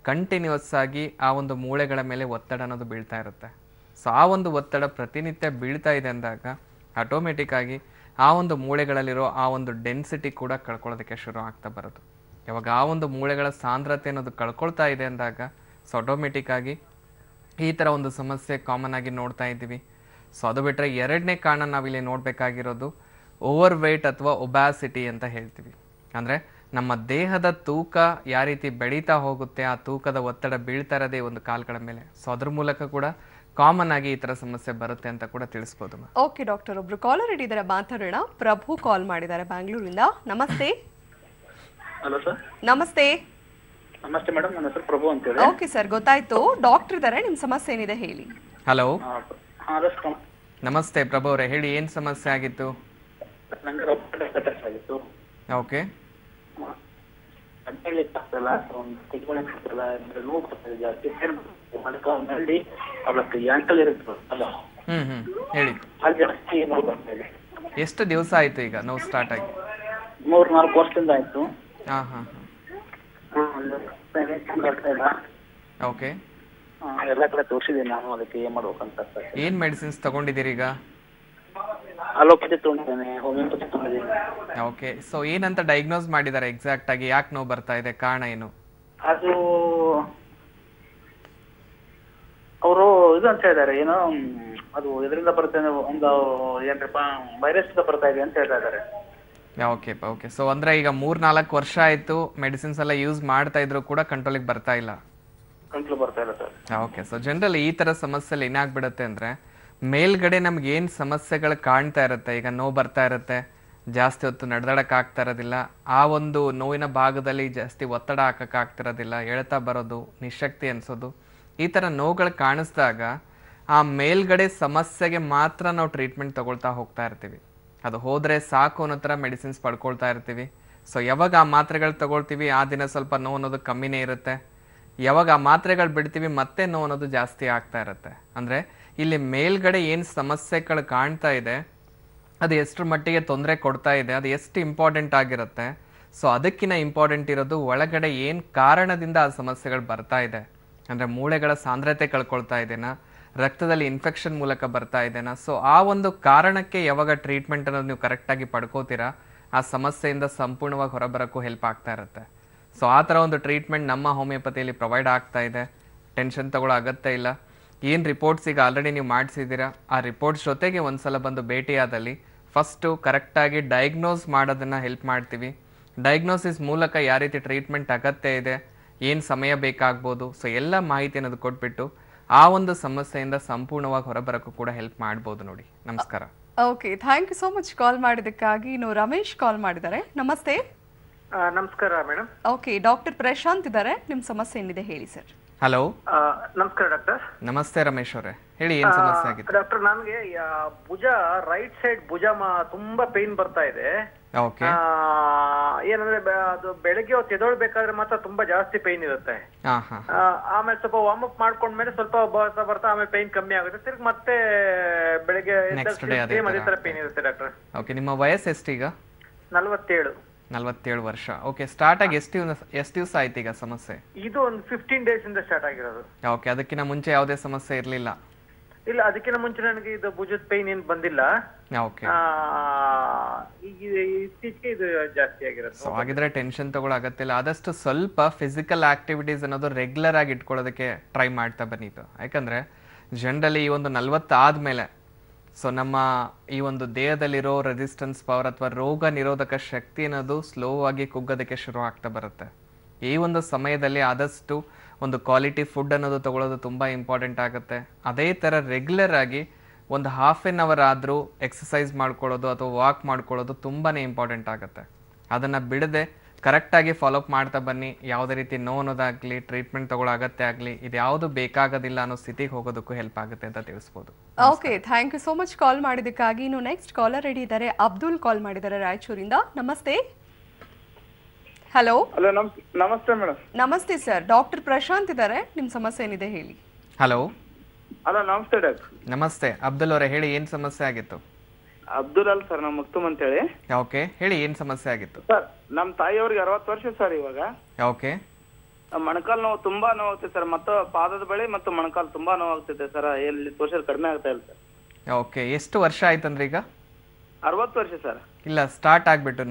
ಕಂಟಿನ್ಯೂಸ್ ಆಗಿ ಆ ಒಂದು ಮೂಳೆಗಳ ಮೇಲೆ ಒತ್ತಡ ಅನ್ನೋದು ಬೀಳ್ತಾ ಇರುತ್ತೆ. ಸೊ ಆ ಒಂದು ಒತ್ತಡ ಪ್ರತಿನಿತ್ಯ ಬೀಳ್ತಾ ಇದೆ ಅಂದಾಗ ಆಟೋಮೆಟಿಕ್ ಆಗಿ ಆ ಒಂದು ಮೂಳೆಗಳಲ್ಲಿರೋ ಆ ಒಂದು ಡೆನ್ಸಿಟಿ ಕೂಡ ಕಳ್ಕೊಳ್ಳೋದಕ್ಕೆ ಶುರು ಆಗ್ತಾ ಬರೋದು. ಯಾವಾಗ ಆ ಒಂದು ಮೂಳೆಗಳ ಸಾಂದ್ರತೆ ಅನ್ನೋದು ಕಳ್ಕೊಳ್ತಾ ಇದೆ ಅಂದಾಗ ಸೊ ಆಟೋಮೆಟಿಕ್ ಆಗಿ ಈ ಥರ ಒಂದು ಸಮಸ್ಯೆ ಕಾಮನ್ ಆಗಿ ನೋಡ್ತಾ ಇದ್ದೀವಿ. ಸೊ ಅದು ಬಿಟ್ಟರೆ ಎರಡನೇ ಕಾರಣ ನಾವಿಲ್ಲಿ ನೋಡಬೇಕಾಗಿರೋದು ಓವರ್ ವೆಯ್ಟ್ ಅಥವಾ ಒಬ್ಯಾಸಿಟಿ ಅಂತ ಹೇಳ್ತೀವಿ. ಅಂದರೆ ನಮ್ಮ ದೇಹದ ತೂಕ ಯಾವ ರೀತಿ ಬೆಳೀತಾ ಹೋಗುತ್ತೆ, ಆ ತೂಕದ ಒತ್ತಡ ಬೀಳ್ತಾ ಇರೋದೇ ಒಂದು ಕಾಲುಗಳ ಮೇಲೆ. ಸೊ ಅದ್ರ ಮೂಲಕ ಕೂಡ ಕಾಮನ್ ಆಗಿ ಈ ಥರ ಸಮಸ್ಯೆ ಬರುತ್ತೆ ಅಂತ ಕೂಡ ತಿಳಿಸ್ಬೋದು. ಓಕೆ ಡಾಕ್ಟರ್, ಒಬ್ರು ಕಾಲರ್ ಇದ್ದಾರೆ, ಮಾತಾಡೋಣ. ಪ್ರಭು ಕಾಲ್ ಮಾಡಿದ್ದಾರೆ ಬ್ಯಾಂಗ್ಳೂರಿಂದ. ನಮಸ್ತೆ. Hello sir. ನಮಸ್ತೆ. ನಮಸ್ತೆ ಮೇಡಮ್, ನನ್ನ ಹೆಸರು ಪ್ರಭು ಅಂತೇಳಿ. ಓಕೆ ಸರ್, ಗೊತ್ತಾಯ್ತು. ಡಾಕ್ಟರ್ ಇದ್ದಾರೆ, ನಿಮ್ಮ ಸಮಸ್ಯೆ ಏನಿದೆ ಹೇಳಿ. ಹಲೋ. ನಮಸ್ತೆ ಪ್ರಭು ಅವರೇ, ಹೇಳಿ ಏನು ಸಮಸ್ಯೆ ಆಗಿತ್ತು? ನಂಗೆ ಆಗಿತ್ತು. ಓಕೆ. ಹೇಳಿ. ಎಷ್ಟು ದಿವಸ ಆಯ್ತು ಈಗ ನೋವು ಸ್ಟಾರ್ಟ್ ಆಗಿ? 3-4 ವರ್ಷದಿಂದ ಆಯ್ತು. ಓಕೆ. ಎಲ್ಲ ಕಡೆ ತೋರಿಸಿದ್ದೀನಿ ನಾನು, ಅದಕ್ಕೆ ಏನ್ ಮಾಡ್ಬೇಕಂತ. ಏನ್ ಮೆಡಿಸಿನ್ಸ್ ತಗೊಂಡಿದ್ದೀರಿ ಈಗ? ಅಲೋಪತಿ ತಗೊಂಡಿದ್ದೇನೆ, ಹೋಮಿಯೋಪತಿ ತಗೊಂಡಿದ್ದೀನಿ. ಓಕೆ. ಸೊ ಏನಂತ ಡಯಾಗ್ನೋಸ್ ಮಾಡಿದ್ದಾರೆ ಎಕ್ಸಾಕ್ಟ್ ಆಗಿ? ಯಾಕೆ ನೋವು ಬರ್ತಾ ಇದೆ, ಕಾರಣ ಏನು? ಅದು ಅವರು ಇದು ಅಂತ ಹೇಳಿದ್ದಾರೆ, ಏನೋ ಅದು ಇದರಿಂದ ಬರ್ತಾ ಇದೆ, ಒಂದು ಏನ್ರಪ್ಪ ವೈರಸ್ ಬರ್ತಾ ಇದೆ ಅಂತ ಹೇಳ್ತಾ ಇದ್ದಾರೆ. Okay okay. ಸೊ ಅಂದ್ರೆ ಈಗ 3-4 ವರ್ಷ ಆಯ್ತು ಮೆಡಿಸಿನ್ಸ್ ಎಲ್ಲ ಯೂಸ್ ಮಾಡ್ತಾ ಇದ್ರು ಕೂಡ ಕಂಟ್ರೋಲಿಗೆ ಬರ್ತಾ ಇಲ್ಲ? ಕಂಟ್ರೋಲ್ ಬರ್ತಾ ಇಲ್ಲ ಸರ್. ಓಕೆ. ಸೊ ಜನರಲಿ ಈ ತರ ಸಮಸ್ಯೆಲಿ ಏನಾಗ್ಬಿಡುತ್ತೆ ಅಂದ್ರೆ ಮೇಲ್ಗಡೆ ನಮ್ಗೆ ಏನು ಸಮಸ್ಯೆಗಳು ಕಾಣ್ತಾ ಇರುತ್ತೆ, ಈಗ ನೋವು ಬರ್ತಾ ಇರುತ್ತೆ, ಜಾಸ್ತಿ ಹೊತ್ತು ನಡೆದಾಡಕ್ಕೆ ಆಗ್ತಾ ಇರೋದಿಲ್ಲ, ಆ ಒಂದು ನೋವಿನ ಭಾಗದಲ್ಲಿ ಜಾಸ್ತಿ ಒತ್ತಡ ಹಾಕಕ್ಕೆ ಆಗ್ತಿರೋದಿಲ್ಲ, ಎಳ್ತಾ ಬರೋದು, ನಿಶಕ್ತಿ ಅನ್ಸೋದು, ಈ ಥರ ನೋವುಗಳು ಕಾಣಿಸಿದಾಗ ಆ ಮೇಲ್ಗಡೆ ಸಮಸ್ಯೆಗೆ ಮಾತ್ರ ನಾವು ಟ್ರೀಟ್ಮೆಂಟ್ ತಗೊಳ್ತಾ ಹೋಗ್ತಾ ಇರ್ತೀವಿ. ಅದು ಹೋದರೆ ಸಾಕು ಅನ್ನೋ ಥರ ಮೆಡಿಸಿನ್ಸ್ ಪಡ್ಕೊಳ್ತಾ ಇರ್ತೀವಿ. ಸೊ ಯಾವಾಗ ಆ ಮಾತ್ರೆಗಳು ತಗೊಳ್ತೀವಿ ಆ ದಿನ ಸ್ವಲ್ಪ ನೋವು ಅನ್ನೋದು ಕಮ್ಮಿನೇ ಇರುತ್ತೆ. ಯಾವಾಗ ಆ ಮಾತ್ರೆಗಳು ಬಿಡ್ತೀವಿ ಮತ್ತೆ ನೋವು ಅನ್ನೋದು ಜಾಸ್ತಿ ಆಗ್ತಾ ಇರುತ್ತೆ. ಅಂದರೆ ಇಲ್ಲಿ ಮೇಲ್ಗಡೆ ಏನು ಸಮಸ್ಯೆಗಳು ಕಾಣ್ತಾ ಇದೆ ಅದು ಎಷ್ಟರ ಮಟ್ಟಿಗೆ ತೊಂದರೆ ಕೊಡ್ತಾ ಇದೆ, ಅದು ಎಷ್ಟು ಇಂಪಾರ್ಟೆಂಟ್ ಆಗಿರುತ್ತೆ. ಸೊ ಅದಕ್ಕಿಂತ ಇಂಪಾರ್ಟೆಂಟ್ ಇರೋದು ಒಳಗಡೆ ಏನು ಕಾರಣದಿಂದ ಆ ಸಮಸ್ಯೆಗಳು ಬರ್ತಾ ಇದೆ. ಅಂದರೆ ಮೂಳೆಗಳ ಸಾಂದ್ರತೆ ಕಳ್ಕೊಳ್ತಾ ಇದೆನಾ, ರಕ್ತದಲ್ಲಿ ಇನ್ಫೆಕ್ಷನ್ ಮೂಲಕ ಬರ್ತಾ ಇದೆನಾ. ಸೊ ಆ ಒಂದು ಕಾರಣಕ್ಕೆ ಯಾವಾಗ ಟ್ರೀಟ್ಮೆಂಟ್ ಅನ್ನೋದು ನೀವು ಕರೆಕ್ಟಾಗಿ ಪಡ್ಕೋತೀರಾ ಆ ಸಮಸ್ಯೆಯಿಂದ ಸಂಪೂರ್ಣವಾಗಿ ಹೊರಬರೋಕ್ಕೂ ಹೆಲ್ಪ್ ಆಗ್ತಾ ಇರುತ್ತೆ. ಸೊ ಆ ಥರ ಒಂದು ಟ್ರೀಟ್ಮೆಂಟ್ ನಮ್ಮ ಹೋಮಿಯೋಪತಿಯಲ್ಲಿ ಪ್ರೊವೈಡ್ ಆಗ್ತಾ ಇದೆ. ಟೆನ್ಷನ್ ತಗೊಳ್ಳೋ ಅಗತ್ಯ ಇಲ್ಲ. ಏನು ರಿಪೋರ್ಟ್ಸ್ ಈಗ ಆಲ್ರೆಡಿ ನೀವು ಮಾಡಿಸಿದ್ದೀರಾ ಆ ರಿಪೋರ್ಟ್ಸ್ ಜೊತೆಗೆ ಒಂದು ಸಲ ಬಂದು ಭೇಟಿಯಾದಲ್ಲಿ ಫಸ್ಟು ಕರೆಕ್ಟಾಗಿ ಡಯಾಗ್ನೋಸ್ ಮಾಡೋದನ್ನು ಹೆಲ್ಪ್ ಮಾಡ್ತೀವಿ. ಡಯಾಗ್ನೋಸಿಸ್ ಮೂಲಕ ಯಾವ ರೀತಿ ಟ್ರೀಟ್ಮೆಂಟ್ ಅಗತ್ಯ ಇದೆ, ಏನು ಸಮಯ ಬೇಕಾಗ್ಬೋದು, ಸೊ ಎಲ್ಲ ಮಾಹಿತಿ ಅನ್ನೋದು ಕೊಟ್ಬಿಟ್ಟು ಆ ಒಂದು ಸಮಸ್ಯೆಯಿಂದ ಸಂಪೂರ್ಣವಾಗಿ ಹೊರಬರೋಕ್ಕೂ ಕೂಡ ಹೆಲ್ಪ್ ಮಾಡ್ಬೋದು ನೋಡಿ. ನಮಸ್ಕಾರ. Okay, thank you so much call ಮಾಡಿದ್ದಕ್ಕಾಗಿ. ಇನ್ನು ರಮೇಶ್ ಕಾಲ್ ಮಾಡಿದ್ದಾರೆ. ನಮಸ್ತೆ. ನಮಸ್ಕಾರ ಮೇಡಮ್. ಓಕೆ, ಡಾಕ್ಟರ್ ಪ್ರಶಾಂತ್ ಇದ್ದಾರೆ, ನಿಮ್ಮ ಸಮಸ್ಯೆ ಏನಿದೆ ಹೇಳಿ ಸರ್. ಹಲೋ. ನಮಸ್ಕಾರ ಡಾಕ್ಟರ್. ನಮಸ್ತೆ ರಮೇಶ್ ಅವರೇ, ಹೇಳಿ ಏನು ಸಮಸ್ಯೆ ಆಗಿದೆ? ಡಾಕ್ಟರ್, ನನಗೆ ಭುಜ ರೈಟ್ ಸೈಡ್ ಭುಜ ತುಂಬಾ ಪೇನ್ ಬರ್ತಾ ಇದೆ. ಓಕೆ. ಏನಂದ್ರೆ ಅದು ಬೆಳಗ್ಗೆ ಹೊತ್ತು ಎದೊಳ್ಬೇಕಾದ್ರೆ ಮಾತ್ರ ತುಂಬಾ ಜಾಸ್ತಿ ಪೇನ್ ಇರುತ್ತೆ. ಆಮೇಲೆ ಸ್ವಲ್ಪ ವಾರ್ಮ್ ಅಪ್ ಮಾಡ್ಕೊಂಡ್ಮೇಲೆ ಸ್ವಲ್ಪ ಬರ್ತಾ ಆಮೇಲೆ ಪೇನ್ ಕಮ್ಮಿ ಆಗುತ್ತೆ, ತಿರ್ಗಿ ಮತ್ತೆ ಬೆಳಗ್ಗೆ ಅದೇ ತರ ಪೇನ್ ಇರುತ್ತೆ ಡಾಕ್ಟರ್. ಓಕೆ, ನಿಮ್ಮ ವಯಸ್ಸು ಎಷ್ಟೀಗ? 47 ವರ್ಷ. ಓಕೆ, ಸ್ಟಾರ್ಟ್ ಆಗಿ ಎಷ್ಟು ದಿವಸ ಆಯ್ತು ಈಗ ಸಮಸ್ಯೆ? ಇದು ಒಂದು 15 days ಇಂದ ಸ್ಟಾರ್ಟ್ ಆಗಿರೋದು. ಓಕೆ, ಅದಕ್ಕಿಂತ ಮುಂಚೆ ಯಾವುದೇ ಸಮಸ್ಯೆ ಇರಲಿಲ್ಲ? ಇಲ್ಲ, ಅದಕ್ಕಿಂತ ಮುಂಚೆ ನನಗೆ ಇದು ಭುಜದ ಪೇನ್ ಏನು ಬಂದಿಲ್ಲ. ಓಕೆ, ಈಗ ಇತ್ತೀಚೆಗೆ ಇದು ಜಾಸ್ತಿ ಆಗಿರೋದು. ಸೊ ಹಾಗಿದ್ರೆ ಟೆನ್ಷನ್ ತಗೊಳ್ಳೋ ಅಗತ್ಯ ಇಲ್ಲ. ಆದಷ್ಟು ಸ್ವಲ್ಪ ಫಿಸಿಕಲ್ ಆಕ್ಟಿವಿಟೀಸ್ ಅನ್ನೋದು ರೆಗ್ಯುಲರ್ ಆಗಿ ಇಟ್ಕೊಳ್ಳೋದಕ್ಕೆ ಟ್ರೈ ಮಾಡ್ತಾ ಬನ್ನಿತು. ಯಾಕಂದ್ರೆ ಜನರಲಿ ಈ ಒಂದು 40 ಆದ್ಮೇಲೆ ಸೊ ನಮ್ಮ ಈ ಒಂದು ದೇಹದಲ್ಲಿರೋ ರೆಸಿಸ್ಟೆನ್ಸ್ ಪವರ್ ಅಥವಾ ರೋಗ ನಿರೋಧಕ ಶಕ್ತಿ ಅನ್ನೋದು ಸ್ಲೋ ಆಗಿ ಕುಗ್ಗೋದಕ್ಕೆ ಶುರು ಆಗ್ತಾ ಬರುತ್ತೆ. ಈ ಒಂದು ಸಮಯದಲ್ಲಿ ಆದಷ್ಟು ಒಂದು ಕ್ವಾಲಿಟಿ ಫುಡ್ ಅನ್ನೋದು ತಗೊಳ್ಳೋದು ತುಂಬ ಇಂಪಾರ್ಟೆಂಟ್ ಆಗುತ್ತೆ. ಅದೇ ಥರ ರೆಗ್ಯುಲರ್ ಆಗಿ ಒಂದು ½ an hour ಆದರೂ ಎಕ್ಸಸೈಸ್ ಮಾಡ್ಕೊಳ್ಳೋದು ಅಥವಾ ವಾಕ್ ಮಾಡ್ಕೊಳ್ಳೋದು ತುಂಬಾ ಇಂಪಾರ್ಟೆಂಟ್ ಆಗುತ್ತೆ. ಅದನ್ನು ಬಿಡದೆ ಕರೆಕ್ಟಾಗಿ ಫಾಲೋಅಪ್ ಮಾಡ್ತಾ ಬನ್ನಿ. ಯಾವುದೇ ರೀತಿ ನೋವು ಅನ್ನೋದಾಗಲಿ ಟ್ರೀಟ್ಮೆಂಟ್ ತಗೊಳ್ಳೋ ಅಗತ್ಯ ಆಗಲಿ ಇದ್ಯಾವುದು ಬೇಕಾಗೋದಿಲ್ಲ ಅನ್ನೋ ಸ್ಥಿತಿಗೆ ಹೋಗೋದಕ್ಕೂ ಹೆಲ್ಪ್ ಆಗುತ್ತೆ ಅಂತ ತಿಳಿಸ್ಬೋದು. Okay, thank you so much call ಮಾಡಿದ್ದಕ್ಕಾಗಿ. ಇನ್ನು ನೆಕ್ಸ್ಟ್ ಕಾಲರ್ ರೆಡಿ ಇದ್ದಾರೆ. ಅಬ್ದುಲ್ ಕಾಲ್ ಮಾಡಿದ್ದಾರೆ ರಾಯಚೂರಿಂದ. ನಮಸ್ತೆ. ಹಲೋ. ಹಲೋ, ನಮಸ್ತೆ ಮೇಡಮ್. ನಮಸ್ತೆ ಸರ್, ಡಾಕ್ಟರ್ ಪ್ರಶಾಂತ್ ಇದ್ದಾರೆ, ನಿಮ್ಮ ಸಮಸ್ಯೆ ಏನಿದೆ ಹೇಳಿ. ಹಲೋ. ಹಲೋ, ನಮಸ್ತೆ ಡಾಕ್ಟರ್. ನಮಸ್ತೆ ಅಬ್ದುಲ್ ಅವರೇ, ಹೇಳಿ ಏನು ಸಮಸ್ಯೆ ಆಗಿತ್ತು? ಅಬ್ದುಲ್ ಅಲ್ ಸರ್, ನಮ್ಮ ಮುಕ್ತುಮ್ ಅಂತೇಳಿ. ಓಕೆ, ಹೇಳಿ ಏನು ಸಮಸ್ಯೆ ಆಗಿತ್ತು ಸರ್, ನಮ್ಮ ತಾಯಿಯವ್ರಿಗೆ 60 ವರ್ಷ ಸರ್ ಇವಾಗ. ಓಕೆ. ಮೊಣಕಾಲು ನೋವು ತುಂಬಾ ನೋವಾಗ್ತಿದೆ ಸರ್, ಮತ್ತು ಪಾದದ ಬಳಿ ಮತ್ತು ಮೊಣಕಾಲು ತುಂಬಾ ನೋವಾಗ್ತಿದೆ ಸರ್. ಎಲ್ಲಿ ತೋರಿಸಿದ್ರೆ ಕಡಿಮೆ ಆಗ್ತಾ ಇಲ್ಲ ಸರ್. ಓಕೆ, ಎಷ್ಟು ವರ್ಷ ಆಯ್ತಂದ್ರೆ ಈಗ? 60 ವರ್ಷ ಸರ್. ಇಲ್ಲ, ಸ್ಟಾರ್ಟ್ ಆಗ್ಬಿಟ್ಟು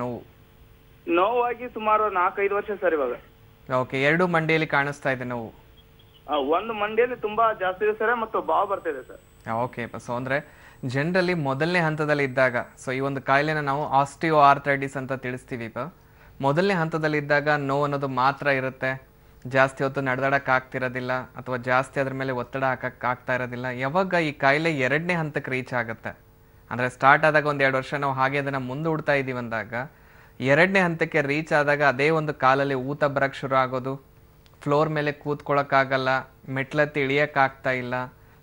ನೋವಾಗಿ ಸುಮಾರು 4-5 ವರ್ಷ ಸರ್ ಇವಾಗ. ಓಕೆ, ಎರಡು ಮಂಡಿಯಲ್ಲಿ ಕಾಣಿಸ್ತಾ ಇದೆ ನೋವು? ಒಂದು ಮಂಡಿಯಲ್ಲಿ ತುಂಬಾ ಜಾಸ್ತಿ ಇದೆ ಸರ್, ಮತ್ತು ಬಾವು ಬರ್ತಿದೆ ಸರ್. ಓಕೆ. ಸೊ ಅಂದರೆ ಜನರಲಿ ಮೊದಲನೇ ಹಂತದಲ್ಲಿ ಇದ್ದಾಗ, ಸೊ ಈ ಒಂದು ಕಾಯಿಲೆನ ನಾವು ಆಸ್ಟಿಯೋ ಆರ್ಥ್ರೈಟಿಸ್ ಅಂತ ತಿಳಿಸ್ತೀವಿ. ಮೊದಲನೇ ಹಂತದಲ್ಲಿ ಇದ್ದಾಗ ನೋವು ಅನ್ನೋದು ಮಾತ್ರ ಇರುತ್ತೆ, ಜಾಸ್ತಿ ಹೊತ್ತು ನಡೆದಾಡಕ್ಕೆ ಆಗ್ತಿರೋದಿಲ್ಲ ಅಥವಾ ಜಾಸ್ತಿ ಅದ್ರ ಮೇಲೆ ಒತ್ತಡ ಹಾಕಕ್ಕೆ ಆಗ್ತಾ ಇರೋದಿಲ್ಲ. ಯಾವಾಗ ಈ ಕಾಯಿಲೆ ಎರಡನೇ ಹಂತಕ್ಕೆ ರೀಚ್ ಆಗುತ್ತೆ, ಅಂದರೆ ಸ್ಟಾರ್ಟ್ ಆದಾಗ 1-2 ವರ್ಷ ನಾವು ಹಾಗೆ ಅದನ್ನು ಮುಂದೂಡ್ತಾ ಇದ್ದೀವಿ ಅಂದಾಗ, ಎರಡನೇ ಹಂತಕ್ಕೆ ರೀಚ್ ಆದಾಗ ಅದೇ ಒಂದು ಕಾಲಲ್ಲಿ ಊತ ಬರೋಕ್ಕೆ ಶುರು ಆಗೋದು, ಫ್ಲೋರ್ ಮೇಲೆ ಕೂತ್ಕೊಳ್ಳೋಕ್ಕಾಗಲ್ಲ, ಮೆಟ್ಲತ್ತಿ ಇಳಿಯೋಕ್ಕಾಗ್ತಾ ಇಲ್ಲ.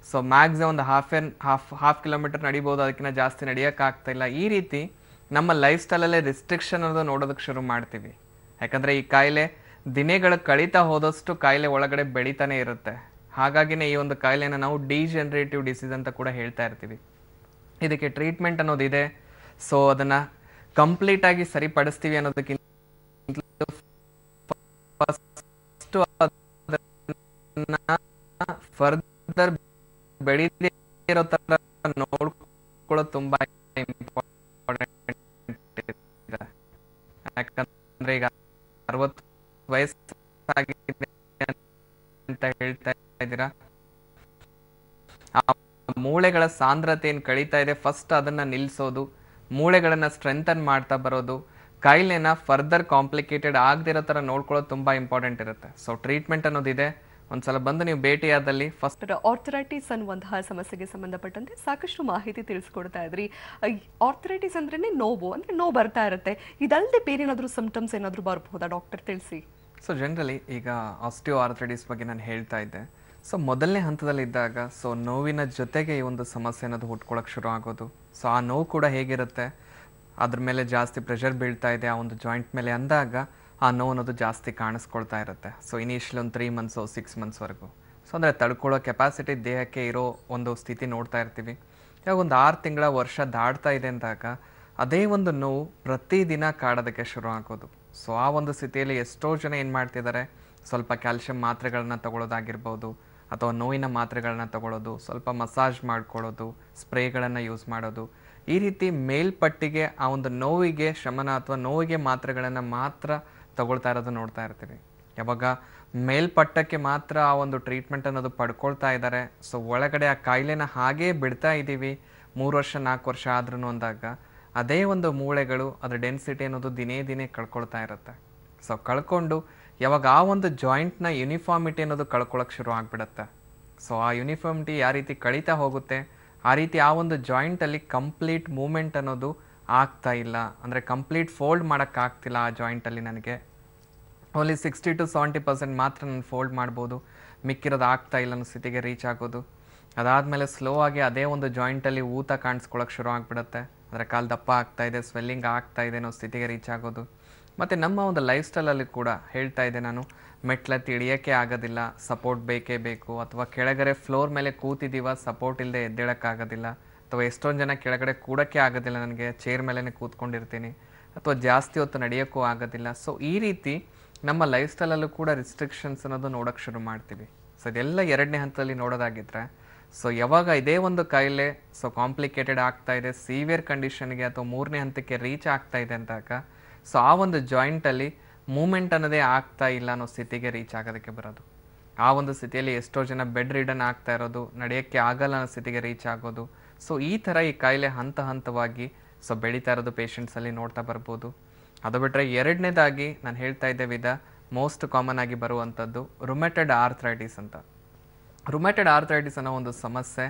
ಸೊ ಮ್ಯಾಕ್ಸಿಮಮ್ ಒಂದು ಹಾಫ್ ಕಿಲೋಮೀಟರ್ ನಡಿಬೋದು, ಅದಕ್ಕಿಂತ ಜಾಸ್ತಿ ನಡೆಯೋಕ್ಕಾಗ್ತಾ ಇಲ್ಲ. ಈ ರೀತಿ ನಮ್ಮ ಲೈಫ್ ಸ್ಟೈಲಲ್ಲೇ ರಿಸ್ಟ್ರಿಕ್ಷನ್ ಅನ್ನೋದು ನೋಡೋದಕ್ಕೆ ಶುರು ಮಾಡ್ತೀವಿ. ಯಾಕಂದರೆ ಈ ಕಾಯಿಲೆ ದಿನಗಳು ಕಳೀತಾ ಹೋದಷ್ಟು ಕಾಯಿಲೆ ಒಳಗಡೆ ಬೆಳೀತಾನೆ ಇರುತ್ತೆ. ಹಾಗಾಗಿನೇ ಈ ಒಂದು ಕಾಯಿಲೆನ ನಾವು ಡಿಜೆನರೇಟಿವ್ ಡಿಸೀಸ್ ಅಂತ ಕೂಡ ಹೇಳ್ತಾ ಇರ್ತೀವಿ. ಇದಕ್ಕೆ ಟ್ರೀಟ್ಮೆಂಟ್ ಅನ್ನೋದಿದೆ. ಸೊ ಅದನ್ನು ಕಂಪ್ಲೀಟಾಗಿ ಸರಿಪಡಿಸ್ತೀವಿ ಅನ್ನೋದಕ್ಕಿಂತ ಫರ್ದರ್ ಬೆಳೀದೇ ಇರೋ ಥರ ನೋಡ್ಕೊಳ್ಳೋದು ತುಂಬ ಇಂಪಾರ್ಟೆಂಟ್ ಇದೆ. ಯಾಕಂದರೆ ಈಗ 60 ವಯಸ್ಸಾಗಿದೆ ಅಂತ ಹೇಳ್ತಾ ಇದ್ದೀರಾ, ಆ ಮೂಳೆಗಳ ಸಾಂದ್ರತೆ ಏನು ಕಳೀತಾ ಇದೆ, ಫಸ್ಟ್ ಅದನ್ನು ನಿಲ್ಲಿಸೋದು, ಮೂಳೆಗಳನ್ನು ಸ್ಟ್ರೆಂಥನ್ ಮಾಡ್ತಾ ಬರೋದು, ಕಾಯಿಲೆನ ಫರ್ದರ್ ಕಾಂಪ್ಲಿಕೇಟೆಡ್ ಆಗದಿರೋ ಥರ ನೋಡ್ಕೊಳ್ಳೋದು ತುಂಬ ಇಂಪಾರ್ಟೆಂಟ್ ಇರುತ್ತೆ. ಸೊ ಟ್ರೀಟ್ಮೆಂಟ್ ಅನ್ನೋದಿದೆ. ಒಂದ್ಸಲ ಬಂದು ನೀವು ಭೇಟಿಯಾದಲ್ಲಿ ಫಸ್ಟ್ ಆರ್ಥರೈಟಿಸ್ ಅನ್ನುವಂತಹ ಸಮಸ್ಯೆಗೆ ಸಂಬಂಧಪಟ್ಟಂತೆ ಸಾಕಷ್ಟು ಮಾಹಿತಿ ತಿಳಿಸ್ಕೊಡ್ತಾ ಇದ್ರಿ. ಆರ್ಥರೈಟಿಸ್ ಅಂದ್ರೇನೆ ನೋವು, ಅಂದ್ರೆ ನೋವು ಬರ್ತಾ ಇರುತ್ತೆ, ಇದಲ್ಲದೆ ಬೇರೆ ಏನಾದರೂ ಸಿಂಪ್ಟಮ್ಸ್ ಏನಾದರೂ ಬರಬಹುದಾ ಡಾಕ್ಟರ್, ತಿಳಿಸಿ. ಸೊ ಜನರಲಿ ಈಗ ಆಸ್ಟಿಯೋ ಆರ್ಥರೈಟಿಸ್ ಬಗ್ಗೆ ನಾನು ಹೇಳ್ತಾ ಇದ್ದೆ. ಸೊ ಮೊದಲನೇ ಹಂತದಲ್ಲಿದ್ದಾಗ ಸೊ ನೋವಿನ ಜೊತೆಗೆ ಈ ಒಂದು ಸಮಸ್ಯೆ ಅನ್ನೋದು ಹುಟ್ಕೊಳ್ಳೋಕೆ ಶುರು ಆಗೋದು. ಸೊ ಆ ನೋವು ಕೂಡ ಹೇಗಿರುತ್ತೆ, ಅದ್ರ ಮೇಲೆ ಜಾಸ್ತಿ ಪ್ರೆಷರ್ ಬೀಳ್ತಾ ಇದೆ ಆ ಒಂದು ಜಾಯಿಂಟ್ ಮೇಲೆ ಅಂದಾಗ ಆ ನೋವು ಅನ್ನೋದು ಜಾಸ್ತಿ ಕಾಣಿಸ್ಕೊಳ್ತಾ ಇರುತ್ತೆ. ಸೊ ಇನಿಷಿಯಲ್ ಒಂದು 3 ಮಂತ್ಸು 6 ಮಂತ್ಸ್ವರೆಗೂ. ಸೊ ಅಂದರೆ ತಡ್ಕೊಳ್ಳೋ ಕೆಪಾಸಿಟಿ ದೇಹಕ್ಕೆ ಇರೋ ಒಂದು ಸ್ಥಿತಿ ನೋಡ್ತಾ ಇರ್ತೀವಿ. ಇವಾಗ ಒಂದು 6 ತಿಂಗಳ ವರ್ಷ ದಾಡ್ತಾ ಇದೆ ಅಂದಾಗ ಅದೇ ಒಂದು ನೋವು ಪ್ರತಿದಿನ ಕಾಡೋದಕ್ಕೆ ಶುರು ಆಗೋದು. ಸೊ ಆ ಒಂದು ಸ್ಥಿತಿಯಲ್ಲಿ ಎಷ್ಟೋ ಜನ ಏನು ಮಾಡ್ತಿದ್ದಾರೆ, ಸ್ವಲ್ಪ ಕ್ಯಾಲ್ಶಿಯಂ ಮಾತ್ರೆಗಳನ್ನ ತಗೊಳ್ಳೋದಾಗಿರ್ಬೋದು, ಅಥವಾ ನೋವಿನ ಮಾತ್ರೆಗಳನ್ನ ತಗೊಳ್ಳೋದು, ಸ್ವಲ್ಪ ಮಸಾಜ್ ಮಾಡ್ಕೊಳ್ಳೋದು, ಸ್ಪ್ರೇಗಳನ್ನು ಯೂಸ್ ಮಾಡೋದು, ಈ ರೀತಿ ಮೇಲ್ಪಟ್ಟಿಗೆ ಆ ಒಂದು ನೋವಿಗೆ ಶಮನ ಅಥವಾ ನೋವಿಗೆ ಮಾತ್ರೆಗಳನ್ನು ಮಾತ್ರ ತಗೊಳ್ತಾ ಇರೋದು ನೋಡ್ತಾ ಇರ್ತೀವಿ. ಯಾವಾಗ ಮೇಲ್ಪಟ್ಟಕ್ಕೆ ಮಾತ್ರ ಆ ಒಂದು ಟ್ರೀಟ್ಮೆಂಟ್ ಅನ್ನೋದು ಪಡ್ಕೊಳ್ತಾ ಇದ್ದಾರೆ, ಸೊ ಒಳಗಡೆ ಆ ಕಾಯಿಲೆನ ಹಾಗೇ ಬಿಡ್ತಾ ಇದ್ದೀವಿ 3 ವರ್ಷ 4 ವರ್ಷ ಆದ್ರೂ ಅಂದಾಗ ಅದೇ ಒಂದು ಮೂಳೆಗಳು ಅದರ ಡೆನ್ಸಿಟಿ ಅನ್ನೋದು ದಿನೇ ದಿನೇ ಕಳ್ಕೊಳ್ತಾ ಇರುತ್ತೆ. ಸೊ ಕಳ್ಕೊಂಡು ಯಾವಾಗ ಆ ಒಂದು ಜಾಯಿಂಟ್ನ ಯೂನಿಫಾರ್ಮಿಟಿ ಅನ್ನೋದು ಕಳ್ಕೊಳ್ಳೋಕೆ ಶುರು ಆಗಿಬಿಡುತ್ತೆ. ಸೊ ಆ ಯೂನಿಫಾರ್ಮಿಟಿ ಯಾವ ರೀತಿ ಕಳೀತಾ ಹೋಗುತ್ತೆ, ಆ ರೀತಿ ಆ ಒಂದು ಜಾಯಿಂಟಲ್ಲಿ ಕಂಪ್ಲೀಟ್ ಮೂಮೆಂಟ್ ಅನ್ನೋದು ಆಗ್ತಾ ಇಲ್ಲ, ಅಂದರೆ ಕಂಪ್ಲೀಟ್ ಫೋಲ್ಡ್ ಮಾಡೋಕ್ಕಾಗ್ತಿಲ್ಲ ಆ ಜಾಯಿಂಟಲ್ಲಿ. ನನಗೆ ಓನ್ಲಿ 60 to 70% ಮಾತ್ರ ನಾನು ಫೋಲ್ಡ್ ಮಾಡ್ಬೋದು, ಮಿಕ್ಕಿರೋದು ಆಗ್ತಾ ಇಲ್ಲ ಅನ್ನೋ ಸ್ಥಿತಿಗೆ ರೀಚ್ ಆಗೋದು. ಅದಾದಮೇಲೆ ಸ್ಲೋ ಆಗಿ ಅದೇ ಒಂದು ಜಾಯಿಂಟಲ್ಲಿ ಊತ ಕಾಣಿಸ್ಕೊಳ್ಳೋಕೆ ಶುರು ಆಗಿಬಿಡುತ್ತೆ, ಅಂದರೆ ಕಾಲು ದಪ್ಪ ಆಗ್ತಾ ಇದೆ, ಸ್ವೆಲ್ಲಿಂಗ್ ಆಗ್ತಾ ಇದೆ ಅನ್ನೋ ಸ್ಥಿತಿಗೆ ರೀಚ್ ಆಗೋದು. ಮತ್ತು ನಮ್ಮ ಒಂದು ಲೈಫ್ ಸ್ಟೈಲಲ್ಲಿ ಕೂಡ ಹೇಳ್ತಾ ಇದ್ದೆ ನಾನು, ಮೆಟ್ಲತ್ತಿ ಇಳಿಯೋಕ್ಕೆ ಆಗೋದಿಲ್ಲ, ಸಪೋರ್ಟ್ ಬೇಕೇ ಬೇಕು, ಅಥವಾ ಕೆಳಗಡೆ ಫ್ಲೋರ್ ಮೇಲೆ ಕೂತಿದ್ದೀವ ಸಪೋರ್ಟ್ ಇಲ್ಲದೆ ಎದ್ದೇಳೋಕ್ಕಾಗೋದಿಲ್ಲ, ಅಥವಾ ಎಷ್ಟೊಂದು ಜನ ಕೆಳಗಡೆ ಕೂಡೋಕ್ಕೆ ಆಗೋದಿಲ್ಲ, ನನಗೆ ಚೇರ್ ಮೇಲೇ ಕೂತ್ಕೊಂಡಿರ್ತೀನಿ, ಅಥವಾ ಜಾಸ್ತಿ ಹೊತ್ತು ನಡೆಯೋಕ್ಕೂ ಆಗೋದಿಲ್ಲ. ಸೊ ಈ ರೀತಿ ನಮ್ಮ ಲೈಫ್ ಸ್ಟೈಲಲ್ಲೂ ಕೂಡ ರಿಸ್ಟ್ರಿಕ್ಷನ್ಸ್ ಅನ್ನೋದು ನೋಡೋಕ್ಕೆ ಶುರು ಮಾಡ್ತೀವಿ. ಸೊ ಇದೆಲ್ಲ 2ನೇ ಹಂತದಲ್ಲಿ ನೋಡೋದಾಗಿದ್ದರೆ, ಸೊ ಯಾವಾಗ ಇದೇ ಒಂದು ಕಾಯಿಲೆ ಸೊ ಕಾಂಪ್ಲಿಕೇಟೆಡ್ ಆಗ್ತಾ ಇದೆ, ಸಿವಿಯರ್ ಕಂಡೀಷನ್ಗೆ ಅಥವಾ 3ನೇ ಹಂತಕ್ಕೆ ರೀಚ್ ಆಗ್ತಾ ಇದೆ ಅಂದಾಗ ಸೊ ಆ ಒಂದು ಜಾಯಿಂಟಲ್ಲಿ ಮೂಮೆಂಟ್ ಅನ್ನೋದೇ ಆಗ್ತಾ ಇಲ್ಲ ಅನ್ನೋ ಸ್ಥಿತಿಗೆ ರೀಚ್ ಆಗೋದಕ್ಕೆ ಬರೋದು. ಆ ಒಂದು ಸ್ಥಿತಿಯಲ್ಲಿ ಎಷ್ಟೋ ಜನ ಬೆಡ್ ರಿಡನ್ ಆಗ್ತಾ ಇರೋದು, ನಡೆಯೋಕ್ಕೆ ಆಗಲ್ಲ ಅನ್ನೋ ಸ್ಥಿತಿಗೆ ರೀಚ್ ಆಗೋದು. ಸೊ ಈ ಥರ ಈ ಕಾಯಿಲೆ ಹಂತ ಹಂತವಾಗಿ ಸೊ ಬೆಳೀತಾ ಇರೋದು ಪೇಷಂಟ್ಸಲ್ಲಿ ನೋಡ್ತಾ ಬರ್ಬೋದು. ಅದು ಬಿಟ್ಟರೆ 2ನೇದಾಗಿ ನಾನು ಹೇಳ್ತಾ ಇದ್ದೆ ವಿಧ ಮೋಸ್ಟ್ ಕಾಮನ್ ಆಗಿ ಬರುವಂಥದ್ದು ರುಮೆಟೆಡ್ ಆರ್ಥ್ರೈಟಿಸ್ ಅಂತ. ರುಮೆಟೆಡ್ ಆರ್ಥ್ರೈಟಿಸ್ ಅನ್ನೋ ಒಂದು ಸಮಸ್ಯೆ,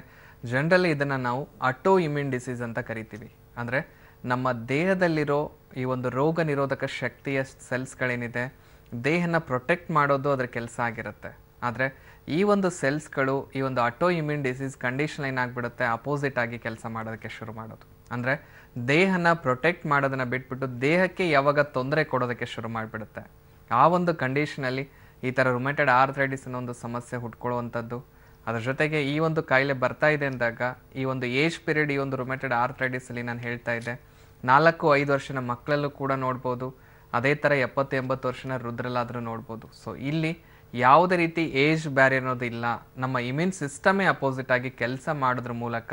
ಜನರಲಿ ಇದನ್ನು ನಾವು ಆಟೋ ಇಮ್ಯೂನ್ ಡಿಸೀಸ್ ಅಂತ ಕರಿತೀವಿ. ಅಂದರೆ ನಮ್ಮ ದೇಹದಲ್ಲಿರೋ ಈ ಒಂದು ರೋಗ ನಿರೋಧಕ ಶಕ್ತಿಯ ಸೆಲ್ಸ್ಗಳೇನಿದೆ, ದೇಹನ ಪ್ರೊಟೆಕ್ಟ್ ಮಾಡೋದು ಅದರ ಕೆಲಸ ಆಗಿರುತ್ತೆ. ಆದರೆ ಈ ಒಂದು ಸೆಲ್ಸ್ಗಳು ಈ ಒಂದು ಆಟೋ ಇಮ್ಯೂನ್ ಡಿಸೀಸ್ ಕಂಡೀಷನ್ ಏನಾಗ್ಬಿಡುತ್ತೆ, ಅಪೋಸಿಟ್ ಆಗಿ ಕೆಲಸ ಮಾಡೋದಕ್ಕೆ ಶುರು ಮಾಡೋದು. ಅಂದರೆ ದೇಹನ ಪ್ರೊಟೆಕ್ಟ್ ಮಾಡೋದನ್ನು ಬಿಟ್ಬಿಟ್ಟು ದೇಹಕ್ಕೆ ಯಾವಾಗ ತೊಂದರೆ ಕೊಡೋದಕ್ಕೆ ಶುರು ಮಾಡಿಬಿಡುತ್ತೆ. ಆ ಒಂದು ಕಂಡೀಷನಲ್ಲಿ ಈ ಥರ ರುಮೆಟೆಡ್ ಆರ್ಥ್ರೈಟಿಸ್ ಅನ್ನೋ ಒಂದು ಸಮಸ್ಯೆ ಹುಟ್ಕೊಳ್ಳುವಂಥದ್ದು. ಅದ್ರ ಜೊತೆಗೆ ಈ ಒಂದು ಕಾಯಿಲೆ ಬರ್ತಾ ಇದೆ ಅಂದಾಗ ಈ ಒಂದು ಏಜ್ ಪೀರಿಯಡ್ ಈ ಒಂದು ರುಮೆಟೆಡ್ ಆರ್ಥ್ರೈಟಿಸಲ್ಲಿ ನಾನು ಹೇಳ್ತಾ ಇದ್ದೆ 4-5 ವರ್ಷದ ಮಕ್ಕಳಲ್ಲೂ ಕೂಡ ನೋಡ್ಬೋದು, ಅದೇ ಥರ 70-80 ವರ್ಷನ ವೃದ್ಧರಲ್ಲಾದರೂ ನೋಡ್ಬೋದು. ಸೊ ಇಲ್ಲಿ ಯಾವುದೇ ರೀತಿ ಏಜ್ ಬ್ಯಾರಿಯರ್ ಅನ್ನೋದು ಇಲ್ಲ, ನಮ್ಮ ಇಮ್ಯೂನ್ ಸಿಸ್ಟಮೇ ಅಪೋಸಿಟ್ ಆಗಿ ಕೆಲಸ ಮಾಡೋದ್ರ ಮೂಲಕ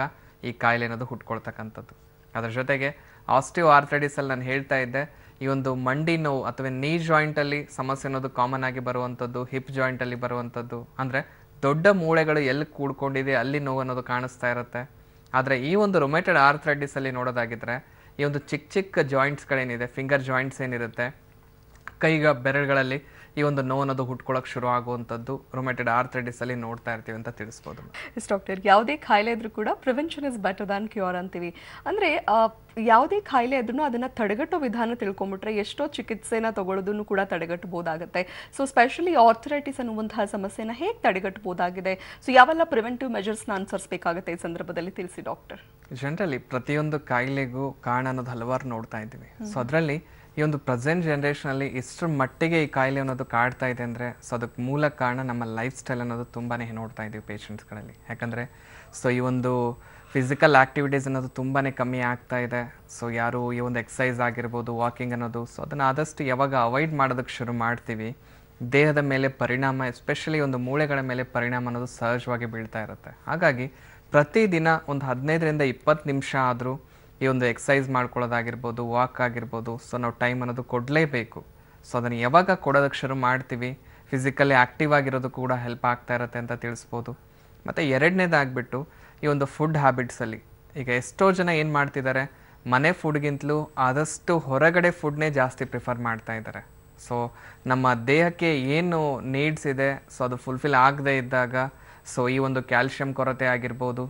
ಈ ಕಾಯಿಲೆ ಅನ್ನೋದು ಹುಟ್ಕೊಳ್ತಕ್ಕಂಥದ್ದು. ಅದ್ರ ಜೊತೆಗೆ ಆಸ್ಟಿಯೋ ಆರ್ಥ್ರೈಟಿಸಲ್ಲಿ ನಾನು ಹೇಳ್ತಾ ಇದ್ದೆ, ಈ ಒಂದು ಮಂಡಿ ನೋವು ಅಥವಾ ನೀ ಜಾಯಿಂಟಲ್ಲಿ ಸಮಸ್ಯೆ ಅನ್ನೋದು ಕಾಮನ್ ಆಗಿ ಬರುವಂಥದ್ದು, ಹಿಪ್ ಜಾಯಿಂಟಲ್ಲಿ ಬರುವಂಥದ್ದು. ಅಂದರೆ ದೊಡ್ಡ ಮೂಳೆಗಳು ಎಲ್ಲಿ ಕೂಡ್ಕೊಂಡಿದೆ ಅಲ್ಲಿ ನೋವು ಅನ್ನೋದು ಕಾಣಿಸ್ತಾ ಇರುತ್ತೆ. ಆದರೆ ಈ ಒಂದು ರುಮೆಟೆಡ್ ಆರ್ಥ್ರೈಟಿಸಲ್ಲಿ ನೋಡೋದಾಗಿದ್ದರೆ ಈ ಒಂದು ಚಿಕ್ಕ ಚಿಕ್ಕ ಜಾಯಿಂಟ್ಸ್ಗಳೇನಿದೆ, ಫಿಂಗರ್ ಜಾಯಿಂಟ್ಸ್ ಏನಿರುತ್ತೆ, ಕೈಗ ಬೆರಳುಗಳಲ್ಲಿ ಈ ಒಂದು ನೋವು ಅನ್ನೋದು ಹುಟ್ಕೊಳ್ಳೋಕೆ ಶುರು ಆಗುವಂಥದ್ದು ರುಮೆಟೆಡ್ ಆರ್ಥ್ರೈಟಿಸಲ್ಲಿ ನೋಡ್ತಾ ಇರ್ತೀವಿ ಅಂತ ತಿಳಿಸ್ಬೋದು. ಎಸ್ ಡಾಕ್ಟರ್, ಯಾವುದೇ ಕಾಯಿಲೆ ಇದ್ರೂ ಕೂಡ prevention is better than cure ಅಂತೀವಿ. ಅಂದರೆ ಯಾವುದೇ ಕಾಯಿಲೆ ಇದ್ರೂ ಅದನ್ನು ತಡೆಗಟ್ಟೋ ವಿಧಾನ ತಿಳ್ಕೊಂಬಿಟ್ರೆ ಎಷ್ಟೋ ಚಿಕಿತ್ಸೆನ ತಗೊಳ್ಳೋದನ್ನು ಕೂಡ ತಡೆಗಟ್ಟಬಹುದಾಗುತ್ತೆ. ಸೊ ಸ್ಪೆಷಲಿ ಆರ್ಥರೈಟಿಸ್ ಅನ್ನುವಂತಹ ಸಮಸ್ಯೆನ ಹೇಗೆ ತಡೆಗಟ್ಟಬಹುದಾಗಿದೆ? ಸೊ ಯಾವೆಲ್ಲ ಪ್ರಿವೆಂಟಿವ್ ಮೆಜರ್ಸ್ನ ಅನುಸರಿಸಬೇಕಾಗುತ್ತೆ ಈ ಸಂದರ್ಭದಲ್ಲಿ ತಿಳಿಸಿ ಡಾಕ್ಟರ್. ಜನರಲಿ ಪ್ರತಿಯೊಂದು ಕಾಯಿಲೆಗೂ ಕಾರಣ ಅನ್ನೋದು ಹಲವಾರು ನೋಡ್ತಾ ಇದ್ದೀವಿ. ಸೊ ಅದರಲ್ಲಿ ಈ ಒಂದು ಪ್ರೆಸೆಂಟ್ ಜನ್ರೇಷನಲ್ಲಿ ಇಷ್ಟರ ಮಟ್ಟಿಗೆ ಈ ಕಾಯಿಲೆ ಅನ್ನೋದು ಕಾಡ್ತಾ ಇದೆ ಅಂದರೆ ಸೊ ಅದಕ್ಕೆ ಮೂಲ ಕಾರಣ ನಮ್ಮ ಲೈಫ್ ಸ್ಟೈಲ್ ಅನ್ನೋದು ತುಂಬಾ ನೋಡ್ತಾ ಇದ್ದೀವಿ ಪೇಷಂಟ್ಸ್ಗಳಲ್ಲಿ. ಯಾಕಂದರೆ ಸೊ ಈ ಒಂದು ಫಿಸಿಕಲ್ ಆ್ಯಕ್ಟಿವಿಟೀಸ್ ಅನ್ನೋದು ತುಂಬಾ ಕಮ್ಮಿ ಆಗ್ತಾ ಇದೆ. ಸೊ ಯಾರು ಈ ಒಂದು ಎಕ್ಸಸೈಸ್ ಆಗಿರ್ಬೋದು, ವಾಕಿಂಗ್ ಅನ್ನೋದು, ಸೊ ಅದನ್ನು ಆದಷ್ಟು ಯಾವಾಗ ಅವಾಯ್ಡ್ ಮಾಡೋದಕ್ಕೆ ಶುರು ಮಾಡ್ತೀವಿ, ದೇಹದ ಮೇಲೆ ಪರಿಣಾಮ, ಎಸ್ಪೆಷಲಿ ಒಂದು ಮೂಳೆಗಳ ಮೇಲೆ ಪರಿಣಾಮ ಅನ್ನೋದು ಸಹಜವಾಗಿ ಬೀಳ್ತಾ ಇರುತ್ತೆ. ಹಾಗಾಗಿ ಪ್ರತಿದಿನ ಒಂದು 15-20 ನಿಮಿಷ ಆದರೂ ಈ ಒಂದು ಎಕ್ಸಸೈಸ್ ಮಾಡ್ಕೊಳ್ಳೋದಾಗಿರ್ಬೋದು, ವಾಕ್ ಆಗಿರ್ಬೋದು, ಸೊ ನಾವು ಟೈಮ್ ಅನ್ನೋದು ಕೊಡಲೇಬೇಕು. ಸೊ ಅದನ್ನು ಯಾವಾಗ ಕೊಡೋದಕ್ಕೆ ಶುರು ಮಾಡ್ತೀವಿ, ಫಿಸಿಕಲಿ ಆ್ಯಕ್ಟಿವ್ ಆಗಿರೋದು ಕೂಡ ಹೆಲ್ಪ್ ಆಗ್ತಾ ಇರುತ್ತೆ ಅಂತ ತಿಳಿಸ್ಬೋದು. ಮತ್ತು ಎರಡನೇದಾಗ್ಬಿಟ್ಟು ಈ ಒಂದು ಫುಡ್ ಹ್ಯಾಬಿಟ್ಸಲ್ಲಿ ಈಗ ಎಷ್ಟೋ ಜನ ಏನು ಮಾಡ್ತಿದ್ದಾರೆ, ಮನೆ ಫುಡ್ಗಿಂತಲೂ ಆದಷ್ಟು ಹೊರಗಡೆ ಫುಡ್ನೇ ಜಾಸ್ತಿ ಪ್ರಿಫರ್ ಮಾಡ್ತಾ ಇದ್ದಾರೆ. ಸೊ ನಮ್ಮ ದೇಹಕ್ಕೆ ಏನು ನೀಡ್ಸ್ ಇದೆ ಸೊ ಅದು ಫುಲ್ಫಿಲ್ ಆಗದೇ ಇದ್ದಾಗ ಸೊ ಈ ಒಂದು ಕ್ಯಾಲ್ಶಿಯಂ ಕೊರತೆ ಆಗಿರ್ಬೋದು,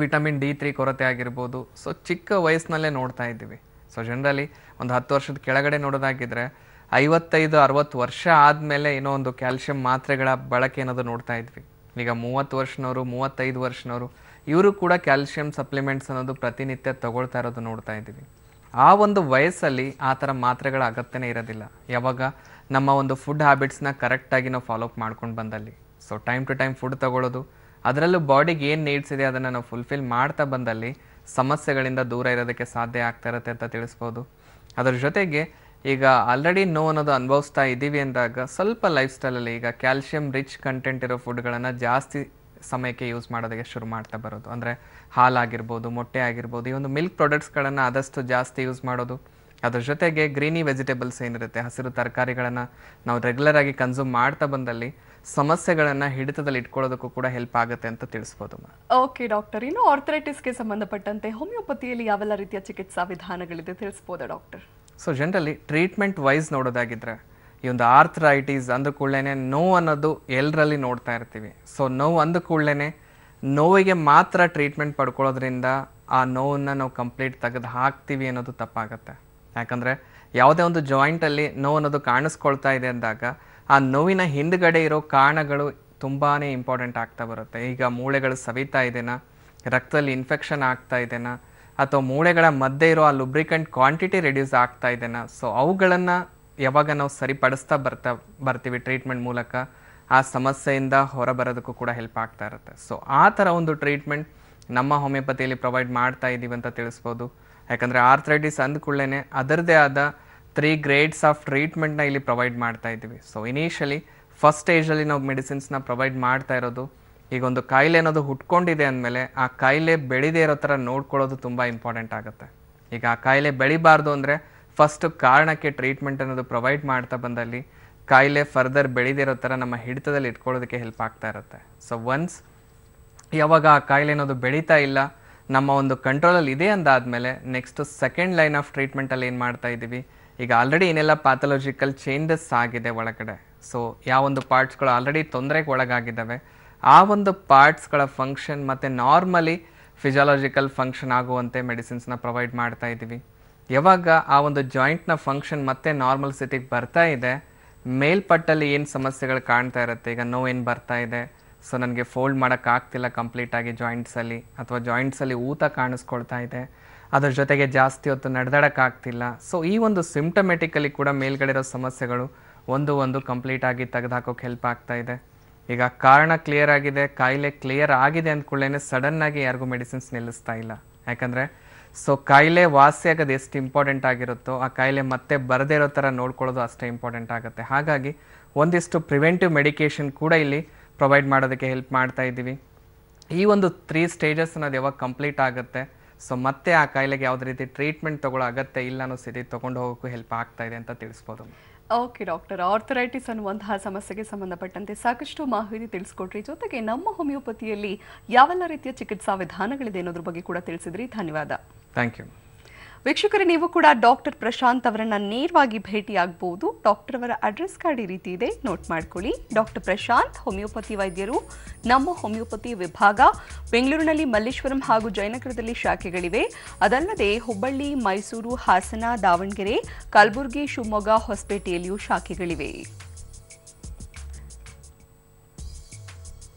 ವಿಟಮಿನ್ D3 ಕೊರತೆ ಆಗಿರ್ಬೋದು, ಸೊ ಚಿಕ್ಕ ವಯಸ್ಸಿನಲ್ಲೇ ನೋಡ್ತಾ ಇದ್ದೀವಿ. ಸೊ ಜನರಲಿ ಒಂದು 10 ವರ್ಷದ ಕೆಳಗಡೆ ನೋಡೋದಾಗಿದ್ದರೆ 55-60 ವರ್ಷ ಆದಮೇಲೆ ಏನೋ ಒಂದು ಕ್ಯಾಲ್ಶಿಯಂ ಮಾತ್ರೆಗಳ ಬಳಕೆ ಅನ್ನೋದು ನೋಡ್ತಾ ಇದ್ವಿ. ಈಗ 30 ವರ್ಷನವರು, 35 ವರ್ಷನವರು ಇವರು ಕೂಡ ಕ್ಯಾಲ್ಶಿಯಂ ಸಪ್ಲಿಮೆಂಟ್ಸ್ ಅನ್ನೋದು ಪ್ರತಿನಿತ್ಯ ತಗೊಳ್ತಾ ಇರೋದು ನೋಡ್ತಾ ಇದ್ದೀವಿ. ಆ ಒಂದು ವಯಸ್ಸಲ್ಲಿ ಆ ಥರ ಮಾತ್ರೆಗಳ ಅಗತ್ಯನೇ ಇರೋದಿಲ್ಲ, ಯಾವಾಗ ನಮ್ಮ ಒಂದು ಫುಡ್ ಹ್ಯಾಬಿಟ್ಸ್ನ ಕರೆಕ್ಟಾಗಿ ನಾವು ಫಾಲೋಅಪ್ ಮಾಡ್ಕೊಂಡು ಬಂದಲ್ಲಿ. So time to time food ತಗೊಳ್ಳೋದು, ಅದರಲ್ಲೂ ಬಾಡಿಗೆ ಏನು ನೀಡ್ಸ್ ಇದೆ ಅದನ್ನು ನಾವು ಫುಲ್ಫಿಲ್ ಮಾಡ್ತಾ ಬಂದಲ್ಲಿ ಸಮಸ್ಯೆಗಳಿಂದ ದೂರ ಇರೋದಕ್ಕೆ ಸಾಧ್ಯ ಆಗ್ತಾ ಇರುತ್ತೆ ಅಂತ ತಿಳಿಸ್ಬೋದು. ಅದರ ಜೊತೆಗೆ ಈಗ ಆಲ್ರೆಡಿ ನೋವು ಅನ್ನೋದು ಅನುಭವಿಸ್ತಾ ಇದ್ದೀವಿ ಅಂದಾಗ ಸ್ವಲ್ಪ ಲೈಫ್ ಸ್ಟೈಲಲ್ಲಿ ಈಗ ಕ್ಯಾಲ್ಶಿಯಂ ರಿಚ್ ಕಂಟೆಂಟ್ ಇರೋ ಫುಡ್ಗಳನ್ನು ಜಾಸ್ತಿ ಸಮಯಕ್ಕೆ ಯೂಸ್ ಮಾಡೋದಕ್ಕೆ ಶುರು ಮಾಡ್ತಾ ಬರೋದು. ಅಂದರೆ ಹಾಲಾಗಿರ್ಬೋದು, ಮೊಟ್ಟೆ ಆಗಿರ್ಬೋದು, ಈ ಒಂದು ಮಿಲ್ಕ್ ಪ್ರಾಡಕ್ಟ್ಸ್ಗಳನ್ನು ಆದಷ್ಟು ಜಾಸ್ತಿ ಯೂಸ್ ಮಾಡೋದು. ಅದ್ರ ಜೊತೆಗೆ ಗ್ರೀನಿ ವೆಜಿಟೇಬಲ್ಸ್ ಏನಿರುತ್ತೆ, ಹಸಿರು ತರಕಾರಿಗಳನ್ನು ನಾವು ರೆಗ್ಯುಲರ್ ಆಗಿ ಕನ್ಸ್ಯೂಮ್ ಮಾಡ್ತಾ ಬಂದಲ್ಲಿ ಸಮಸ್ಯೆಗಳನ್ನು ಹಿಡಿತದಲ್ಲಿ ಇಟ್ಕೊಳ್ಳೋದಕ್ಕೂ ಕೂಡ ಹೆಲ್ಪ್ ಆಗುತ್ತೆ ಅಂತ ತಿಳಿಸ್ಬೋದು. ಓಕೆ ಡಾಕ್ಟರ್, ಇನ್ನು ಆರ್ಥರೈಟಿಸ್ಗೆ ಸಂಬಂಧಪಟ್ಟಂತೆ ಹೋಮಿಯೋಪತಿಯಲ್ಲಿ ಯಾವೆಲ್ಲ ರೀತಿಯ ಚಿಕಿತ್ಸಾ ವಿಧಾನಗಳಿದೆ ತಿಳಿಸ್ಬೋದಾ doctor? So generally treatment wise ನೋಡೋದಾಗಿದ್ರೆ ಈ ಒಂದು ಆರ್ಥರೈಟಿಸ್ ಅಂದ ಕೂಡಲೇ ನೋವು ಅನ್ನೋದು ಎಲ್ಲರಲ್ಲಿ ನೋಡ್ತಾ ಇರ್ತೀವಿ. ಸೊ ನೋವು ಅಂದ ಕೂಡಲೇ ನೋವಿಗೆ ಮಾತ್ರ ಟ್ರೀಟ್ಮೆಂಟ್ ಪಡ್ಕೊಳ್ಳೋದ್ರಿಂದ ಆ ನೋವನ್ನು ನಾವು ಕಂಪ್ಲೀಟ್ ತೆಗೆದು ಹಾಕ್ತೀವಿ ಅನ್ನೋದು ತಪ್ಪಾಗುತ್ತೆ. ಯಾಕಂದರೆ ಯಾವುದೇ ಒಂದು ಜಾಯಿಂಟಲ್ಲಿ ನೋವು ಅನ್ನೋದು ಕಾಣಿಸ್ಕೊಳ್ತಾ ಇದೆ ಅಂದಾಗ ಆ ನೋವಿನ ಹಿಂದ್ಗಡೆ ಇರೋ ಕಾರಣಗಳು ತುಂಬಾ ಇಂಪಾರ್ಟೆಂಟ್ ಆಗ್ತಾ ಬರುತ್ತೆ. ಈಗ ಮೂಳೆಗಳು ಸವಿತಾ ಇದೆನಾ, ರಕ್ತದಲ್ಲಿ ಇನ್ಫೆಕ್ಷನ್ ಆಗ್ತಾ ಇದೆನಾ, ಅಥವಾ ಮೂಳೆಗಳ ಮಧ್ಯೆ ಇರೋ ಆ ಲುಬ್ರಿಕೆಂಟ್ ಕ್ವಾಂಟಿಟಿ ರೆಡ್ಯೂಸ್ ಆಗ್ತಾ ಇದೆನಾ, ಸೊ ಅವುಗಳನ್ನು ಯಾವಾಗ ನಾವು ಸರಿಪಡಿಸ್ತಾ ಬರ್ತೀವಿ ಟ್ರೀಟ್ಮೆಂಟ್ ಮೂಲಕ ಆ ಸಮಸ್ಯೆಯಿಂದ ಹೊರಬರೋದಕ್ಕೂ ಕೂಡ ಹೆಲ್ಪ್ ಆಗ್ತಾ ಇರುತ್ತೆ. ಸೊ ಆ ಥರ ಒಂದು ಟ್ರೀಟ್ಮೆಂಟ್ ನಮ್ಮ ಹೋಮಿಯೋಪತಿಯಲ್ಲಿ ಪ್ರೊವೈಡ್ ಮಾಡ್ತಾ ಇದ್ದೀವಿ ಅಂತ ತಿಳಿಸ್ಬೋದು. ಯಾಕಂದರೆ ಆರ್ಥರೈಟಿಸ್ ಅಂದ್ಕೊಳ್ಳೇ ಅದರದ್ದೇ ಆದ 3 ಗ್ರೇಡ್ಸ್ ಆಫ್ ಟ್ರೀಟ್ಮೆಂಟ್ನ ಇಲ್ಲಿ ಪ್ರೊವೈಡ್ ಮಾಡ್ತಾ ಇದ್ದೀವಿ. ಸೊ ಇನಿಷಿಯಲಿ ಫಸ್ಟ್ ಸ್ಟೇಜಲ್ಲಿ ನಾವು ಮೆಡಿಸಿನ್ಸ್ನ ಪ್ರೊವೈಡ್ ಮಾಡ್ತಾ ಇರೋದು. ಈಗ ಒಂದು ಕಾಯಿಲೆ ಅನ್ನೋದು ಹುಟ್ಕೊಂಡಿದೆ ಅಂದಮೇಲೆ ಆ ಕಾಯಿಲೆ ಬೆಳೆದೇ ಇರೋ ಥರ ನೋಡ್ಕೊಳ್ಳೋದು ತುಂಬ ಇಂಪಾರ್ಟೆಂಟ್ ಆಗುತ್ತೆ. ಈಗ ಆ ಕಾಯಿಲೆ ಬೆಳಿಬಾರ್ದು ಅಂದರೆ ಫಸ್ಟು ಕಾರಣಕ್ಕೆ ಟ್ರೀಟ್ಮೆಂಟ್ ಅನ್ನೋದು ಪ್ರೊವೈಡ್ ಮಾಡ್ತಾ ಬಂದಲ್ಲಿ ಕಾಯಿಲೆ ಫರ್ದರ್ ಬೆಳೆದಿರೋ ಥರ ನಮ್ಮ ಹಿಡಿತದಲ್ಲಿ ಇಟ್ಕೊಳ್ಳೋದಕ್ಕೆ ಹೆಲ್ಪ್ ಆಗ್ತಾ ಇರುತ್ತೆ. ಸೊ ಒನ್ಸ್ ಯಾವಾಗ ಆ ಕಾಯಿಲೆ ಅನ್ನೋದು ಬೆಳೀತಾ ಇಲ್ಲ, ನಮ್ಮ ಒಂದು ಕಂಟ್ರೋಲಲ್ಲಿ ಇದೆ ಅಂದಾದಮೇಲೆ ನೆಕ್ಸ್ಟು ಸೆಕೆಂಡ್ ಲೈನ್ ಆಫ್ ಟ್ರೀಟ್ಮೆಂಟಲ್ಲಿ ಏನು ಮಾಡ್ತಾ ಇದ್ದೀವಿ, ಈಗ ಆಲ್ರೆಡಿ ಏನೆಲ್ಲ ಪ್ಯಾಥೊಲಜಿಕಲ್ ಚೇಂಜಸ್ ಆಗಿದೆ ಒಳಗಡೆ, ಸೊ ಯಾವೊಂದು ಪಾರ್ಟ್ಸ್ಗಳು ಆಲ್ರೆಡಿ ತೊಂದರೆಗೆ ಒಳಗಾಗಿದ್ದಾವೆ ಆ ಒಂದು ಪಾರ್ಟ್ಸ್ಗಳ ಫಂಕ್ಷನ್ ಮತ್ತು ನಾರ್ಮಲಿ ಫಿಸಿಯಾಲಜಿಕಲ್ ಫಂಕ್ಷನ್ ಆಗುವಂತೆ ಮೆಡಿಸಿನ್ಸ್ನ ಪ್ರೊವೈಡ್ ಮಾಡ್ತಾ ಇದ್ದೀವಿ. ಯಾವಾಗ ಆ ಒಂದು ಜಾಯಿಂಟ್ನ ಫಂಕ್ಷನ್ ಮತ್ತೆ ನಾರ್ಮಲ್ ಸ್ಥಿತಿಗೆ ಬರ್ತಾ ಇದೆ, ಮೇಲ್ಪಟ್ಟಲ್ಲಿ ಏನು ಸಮಸ್ಯೆಗಳು ಕಾಣ್ತಾ ಇರುತ್ತೆ, ಈಗ ನೋವೇನು ಬರ್ತಾ ಇದೆ, ಸೊ ನನಗೆ ಫೋಲ್ಡ್ ಮಾಡೋಕ್ಕಾಗ್ತಿಲ್ಲ ಕಂಪ್ಲೀಟಾಗಿ ಜಾಯಿಂಟ್ಸಲ್ಲಿ, ಅಥವಾ ಜಾಯಿಂಟ್ಸಲ್ಲಿ ಊತ ಕಾಣಿಸ್ಕೊಳ್ತಾ ಇದೆ, ಅದ್ರ ಜೊತೆಗೆ ಜಾಸ್ತಿ ಹೊತ್ತು ನಡೆದಾಡೋಕ್ಕಾಗ್ತಿಲ್ಲ. ಸೊ ಈ ಒಂದು ಸಿಂಪ್ಟಮೆಟಿಕಲಿ ಕೂಡ ಮೇಲ್ಗಡೆ ಇರೋ ಸಮಸ್ಯೆಗಳು ಒಂದು ಕಂಪ್ಲೀಟಾಗಿ ತೆಗೆದುಹಾಕೋಕೆ ಹೆಲ್ಪ್ ಆಗ್ತಾ ಇದೆ. ಈಗ ಕಾರಣ ಕ್ಲಿಯರ್ ಆಗಿದೆ, ಕಾಯಿಲೆ ಕ್ಲಿಯರ್ ಆಗಿದೆ ಅಂದ್ಕೊಳ್ಳೇನೆ ಸಡನ್ನಾಗಿ ಯಾರಿಗೂ ಮೆಡಿಸಿನ್ಸ್ ನಿಲ್ಲಿಸ್ತಾ ಇಲ್ಲ. ಯಾಕಂದರೆ ಸೊ ಕಾಯಿಲೆ ವಾಸಿ ಆಗೋದು ಎಷ್ಟು ಇಂಪಾರ್ಟೆಂಟ್ ಆಗಿರುತ್ತೋ ಆ ಕಾಯಿಲೆ ಮತ್ತೆ ಬರದೇ ಇರೋ ಥರ ನೋಡ್ಕೊಳ್ಳೋದು ಅಷ್ಟೇ ಇಂಪಾರ್ಟೆಂಟ್ ಆಗುತ್ತೆ. ಹಾಗಾಗಿ ಒಂದಿಷ್ಟು ಪ್ರಿವೆಂಟಿವ್ ಮೆಡಿಕೇಷನ್ ಕೂಡ ಇಲ್ಲಿ ಪ್ರೊವೈಡ್ ಮಾಡೋದಕ್ಕೆ ಹೆಲ್ಪ್ ಮಾಡ್ತಾ ಇದ್ದೀವಿ. ಈ ಒಂದು 3 ಸ್ಟೇಜಸ್ ಅನ್ನೋದು ಯಾವಾಗ ಕಂಪ್ಲೀಟ್ ಆಗುತ್ತೆ ಸೊ ಮತ್ತೆ ಆ ಕಾಯಿಲೆಗೆ ಯಾವುದೇ ರೀತಿ ಟ್ರೀಟ್ಮೆಂಟ್ ತೊಗೊಳ್ಳೋ ಅಗತ್ಯ ಇಲ್ಲ ಅನ್ನೋ ಸ್ಥಿತಿ ತೊಗೊಂಡು ಹೋಗೋಕ್ಕೂ ಹೆಲ್ಪ್ ಆಗ್ತಾ ಇದೆ ಅಂತ ತಿಳಿಸ್ಬೋದು. ಓಕೆ ಡಾಕ್ಟರ್, ಆರ್ಥರೈಟಿಸ್ ಅನ್ನುವಂತಹ ಸಮಸ್ಯೆಗೆ ಸಂಬಂಧಪಟ್ಟಂತೆ ಸಾಕಷ್ಟು ಮಾಹಿತಿ ತಿಳಿಸ್ಕೊಟ್ರಿ. ಜೊತೆಗೆ ನಮ್ಮ ಹೋಮಿಯೋಪತಿಯಲ್ಲಿ ಯಾವೆಲ್ಲ ರೀತಿಯ ಚಿಕಿತ್ಸಾ ವಿಧಾನಗಳಿದೆ ಅನ್ನೋದ್ರ ಬಗ್ಗೆ ಕೂಡ ತಿಳಿಸಿದ್ರಿ. ಧನ್ಯವಾದ. Thank you. ವೀಕ್ಷಕರೇ, ನೀವು ಕೂಡ ಡಾಕ್ಟರ್ ಪ್ರಶಾಂತ್ ಅವರನ್ನ ನೇರವಾಗಿ ಭೇಟಿಯಾಗಬಹುದು. ಡಾಕ್ಟರ್ ಅವರ ಅಡ್ರೆಸ್ ಕಾರ್ಡ್ ಈ ರೀತಿ ಇದೆ, ನೋಟ್ ಮಾಡ್ಕೊಳ್ಳಿ. ಡಾಕ್ಟರ್ ಪ್ರಶಾಂತ್ ಹೋಮಿಯೋಪತಿ ವೈದ್ಯರು. ನಮ್ಮ ಹೋಮಿಯೋಪತಿ ವಿಭಾಗ ಬೆಂಗಳೂರಿನಲ್ಲಿ ಮಲ್ಲೇಶ್ವರಂ ಹಾಗೂ ಜಯನಗರದಲ್ಲಿ ಶಾಖೆಗಳಿವೆ. ಅದಲ್ಲದೆ ಹುಬ್ಬಳ್ಳಿ, ಮೈಸೂರು, ಹಾಸನ, ದಾವಣಗೆರೆ, ಕಲಬುರಗಿ, ಶಿವಮೊಗ್ಗ, ಹೊಸಪೇಟೆಯಲ್ಲಿಯೂ ಶಾಖೆಗಳಿವೆ.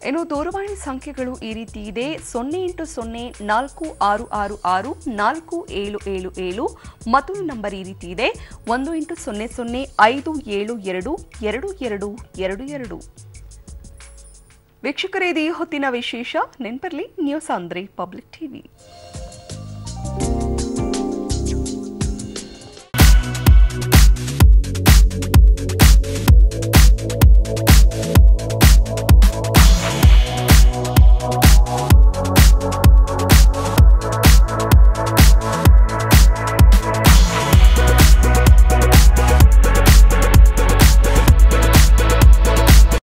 ಇನ್ನು ದೂರವಾಣಿ ಸಂಖ್ಯೆಗಳು ಈ ರೀತಿ ಇದೆ: 08046664777. ಮತ್ತೊಂದು ನಂಬರ್ ಈ ರೀತಿ ಇದೆ 180057222222. ವೀಕ್ಷಕರೇ, ಇದು ಈ ಹೊತ್ತಿನ ವಿಶೇಷ. ನೆನಪಿರಲಿ, ನ್ಯೂಸ್ ಅಂದ್ರೆ ಪಬ್ಲಿಕ್ ಟಿವಿ.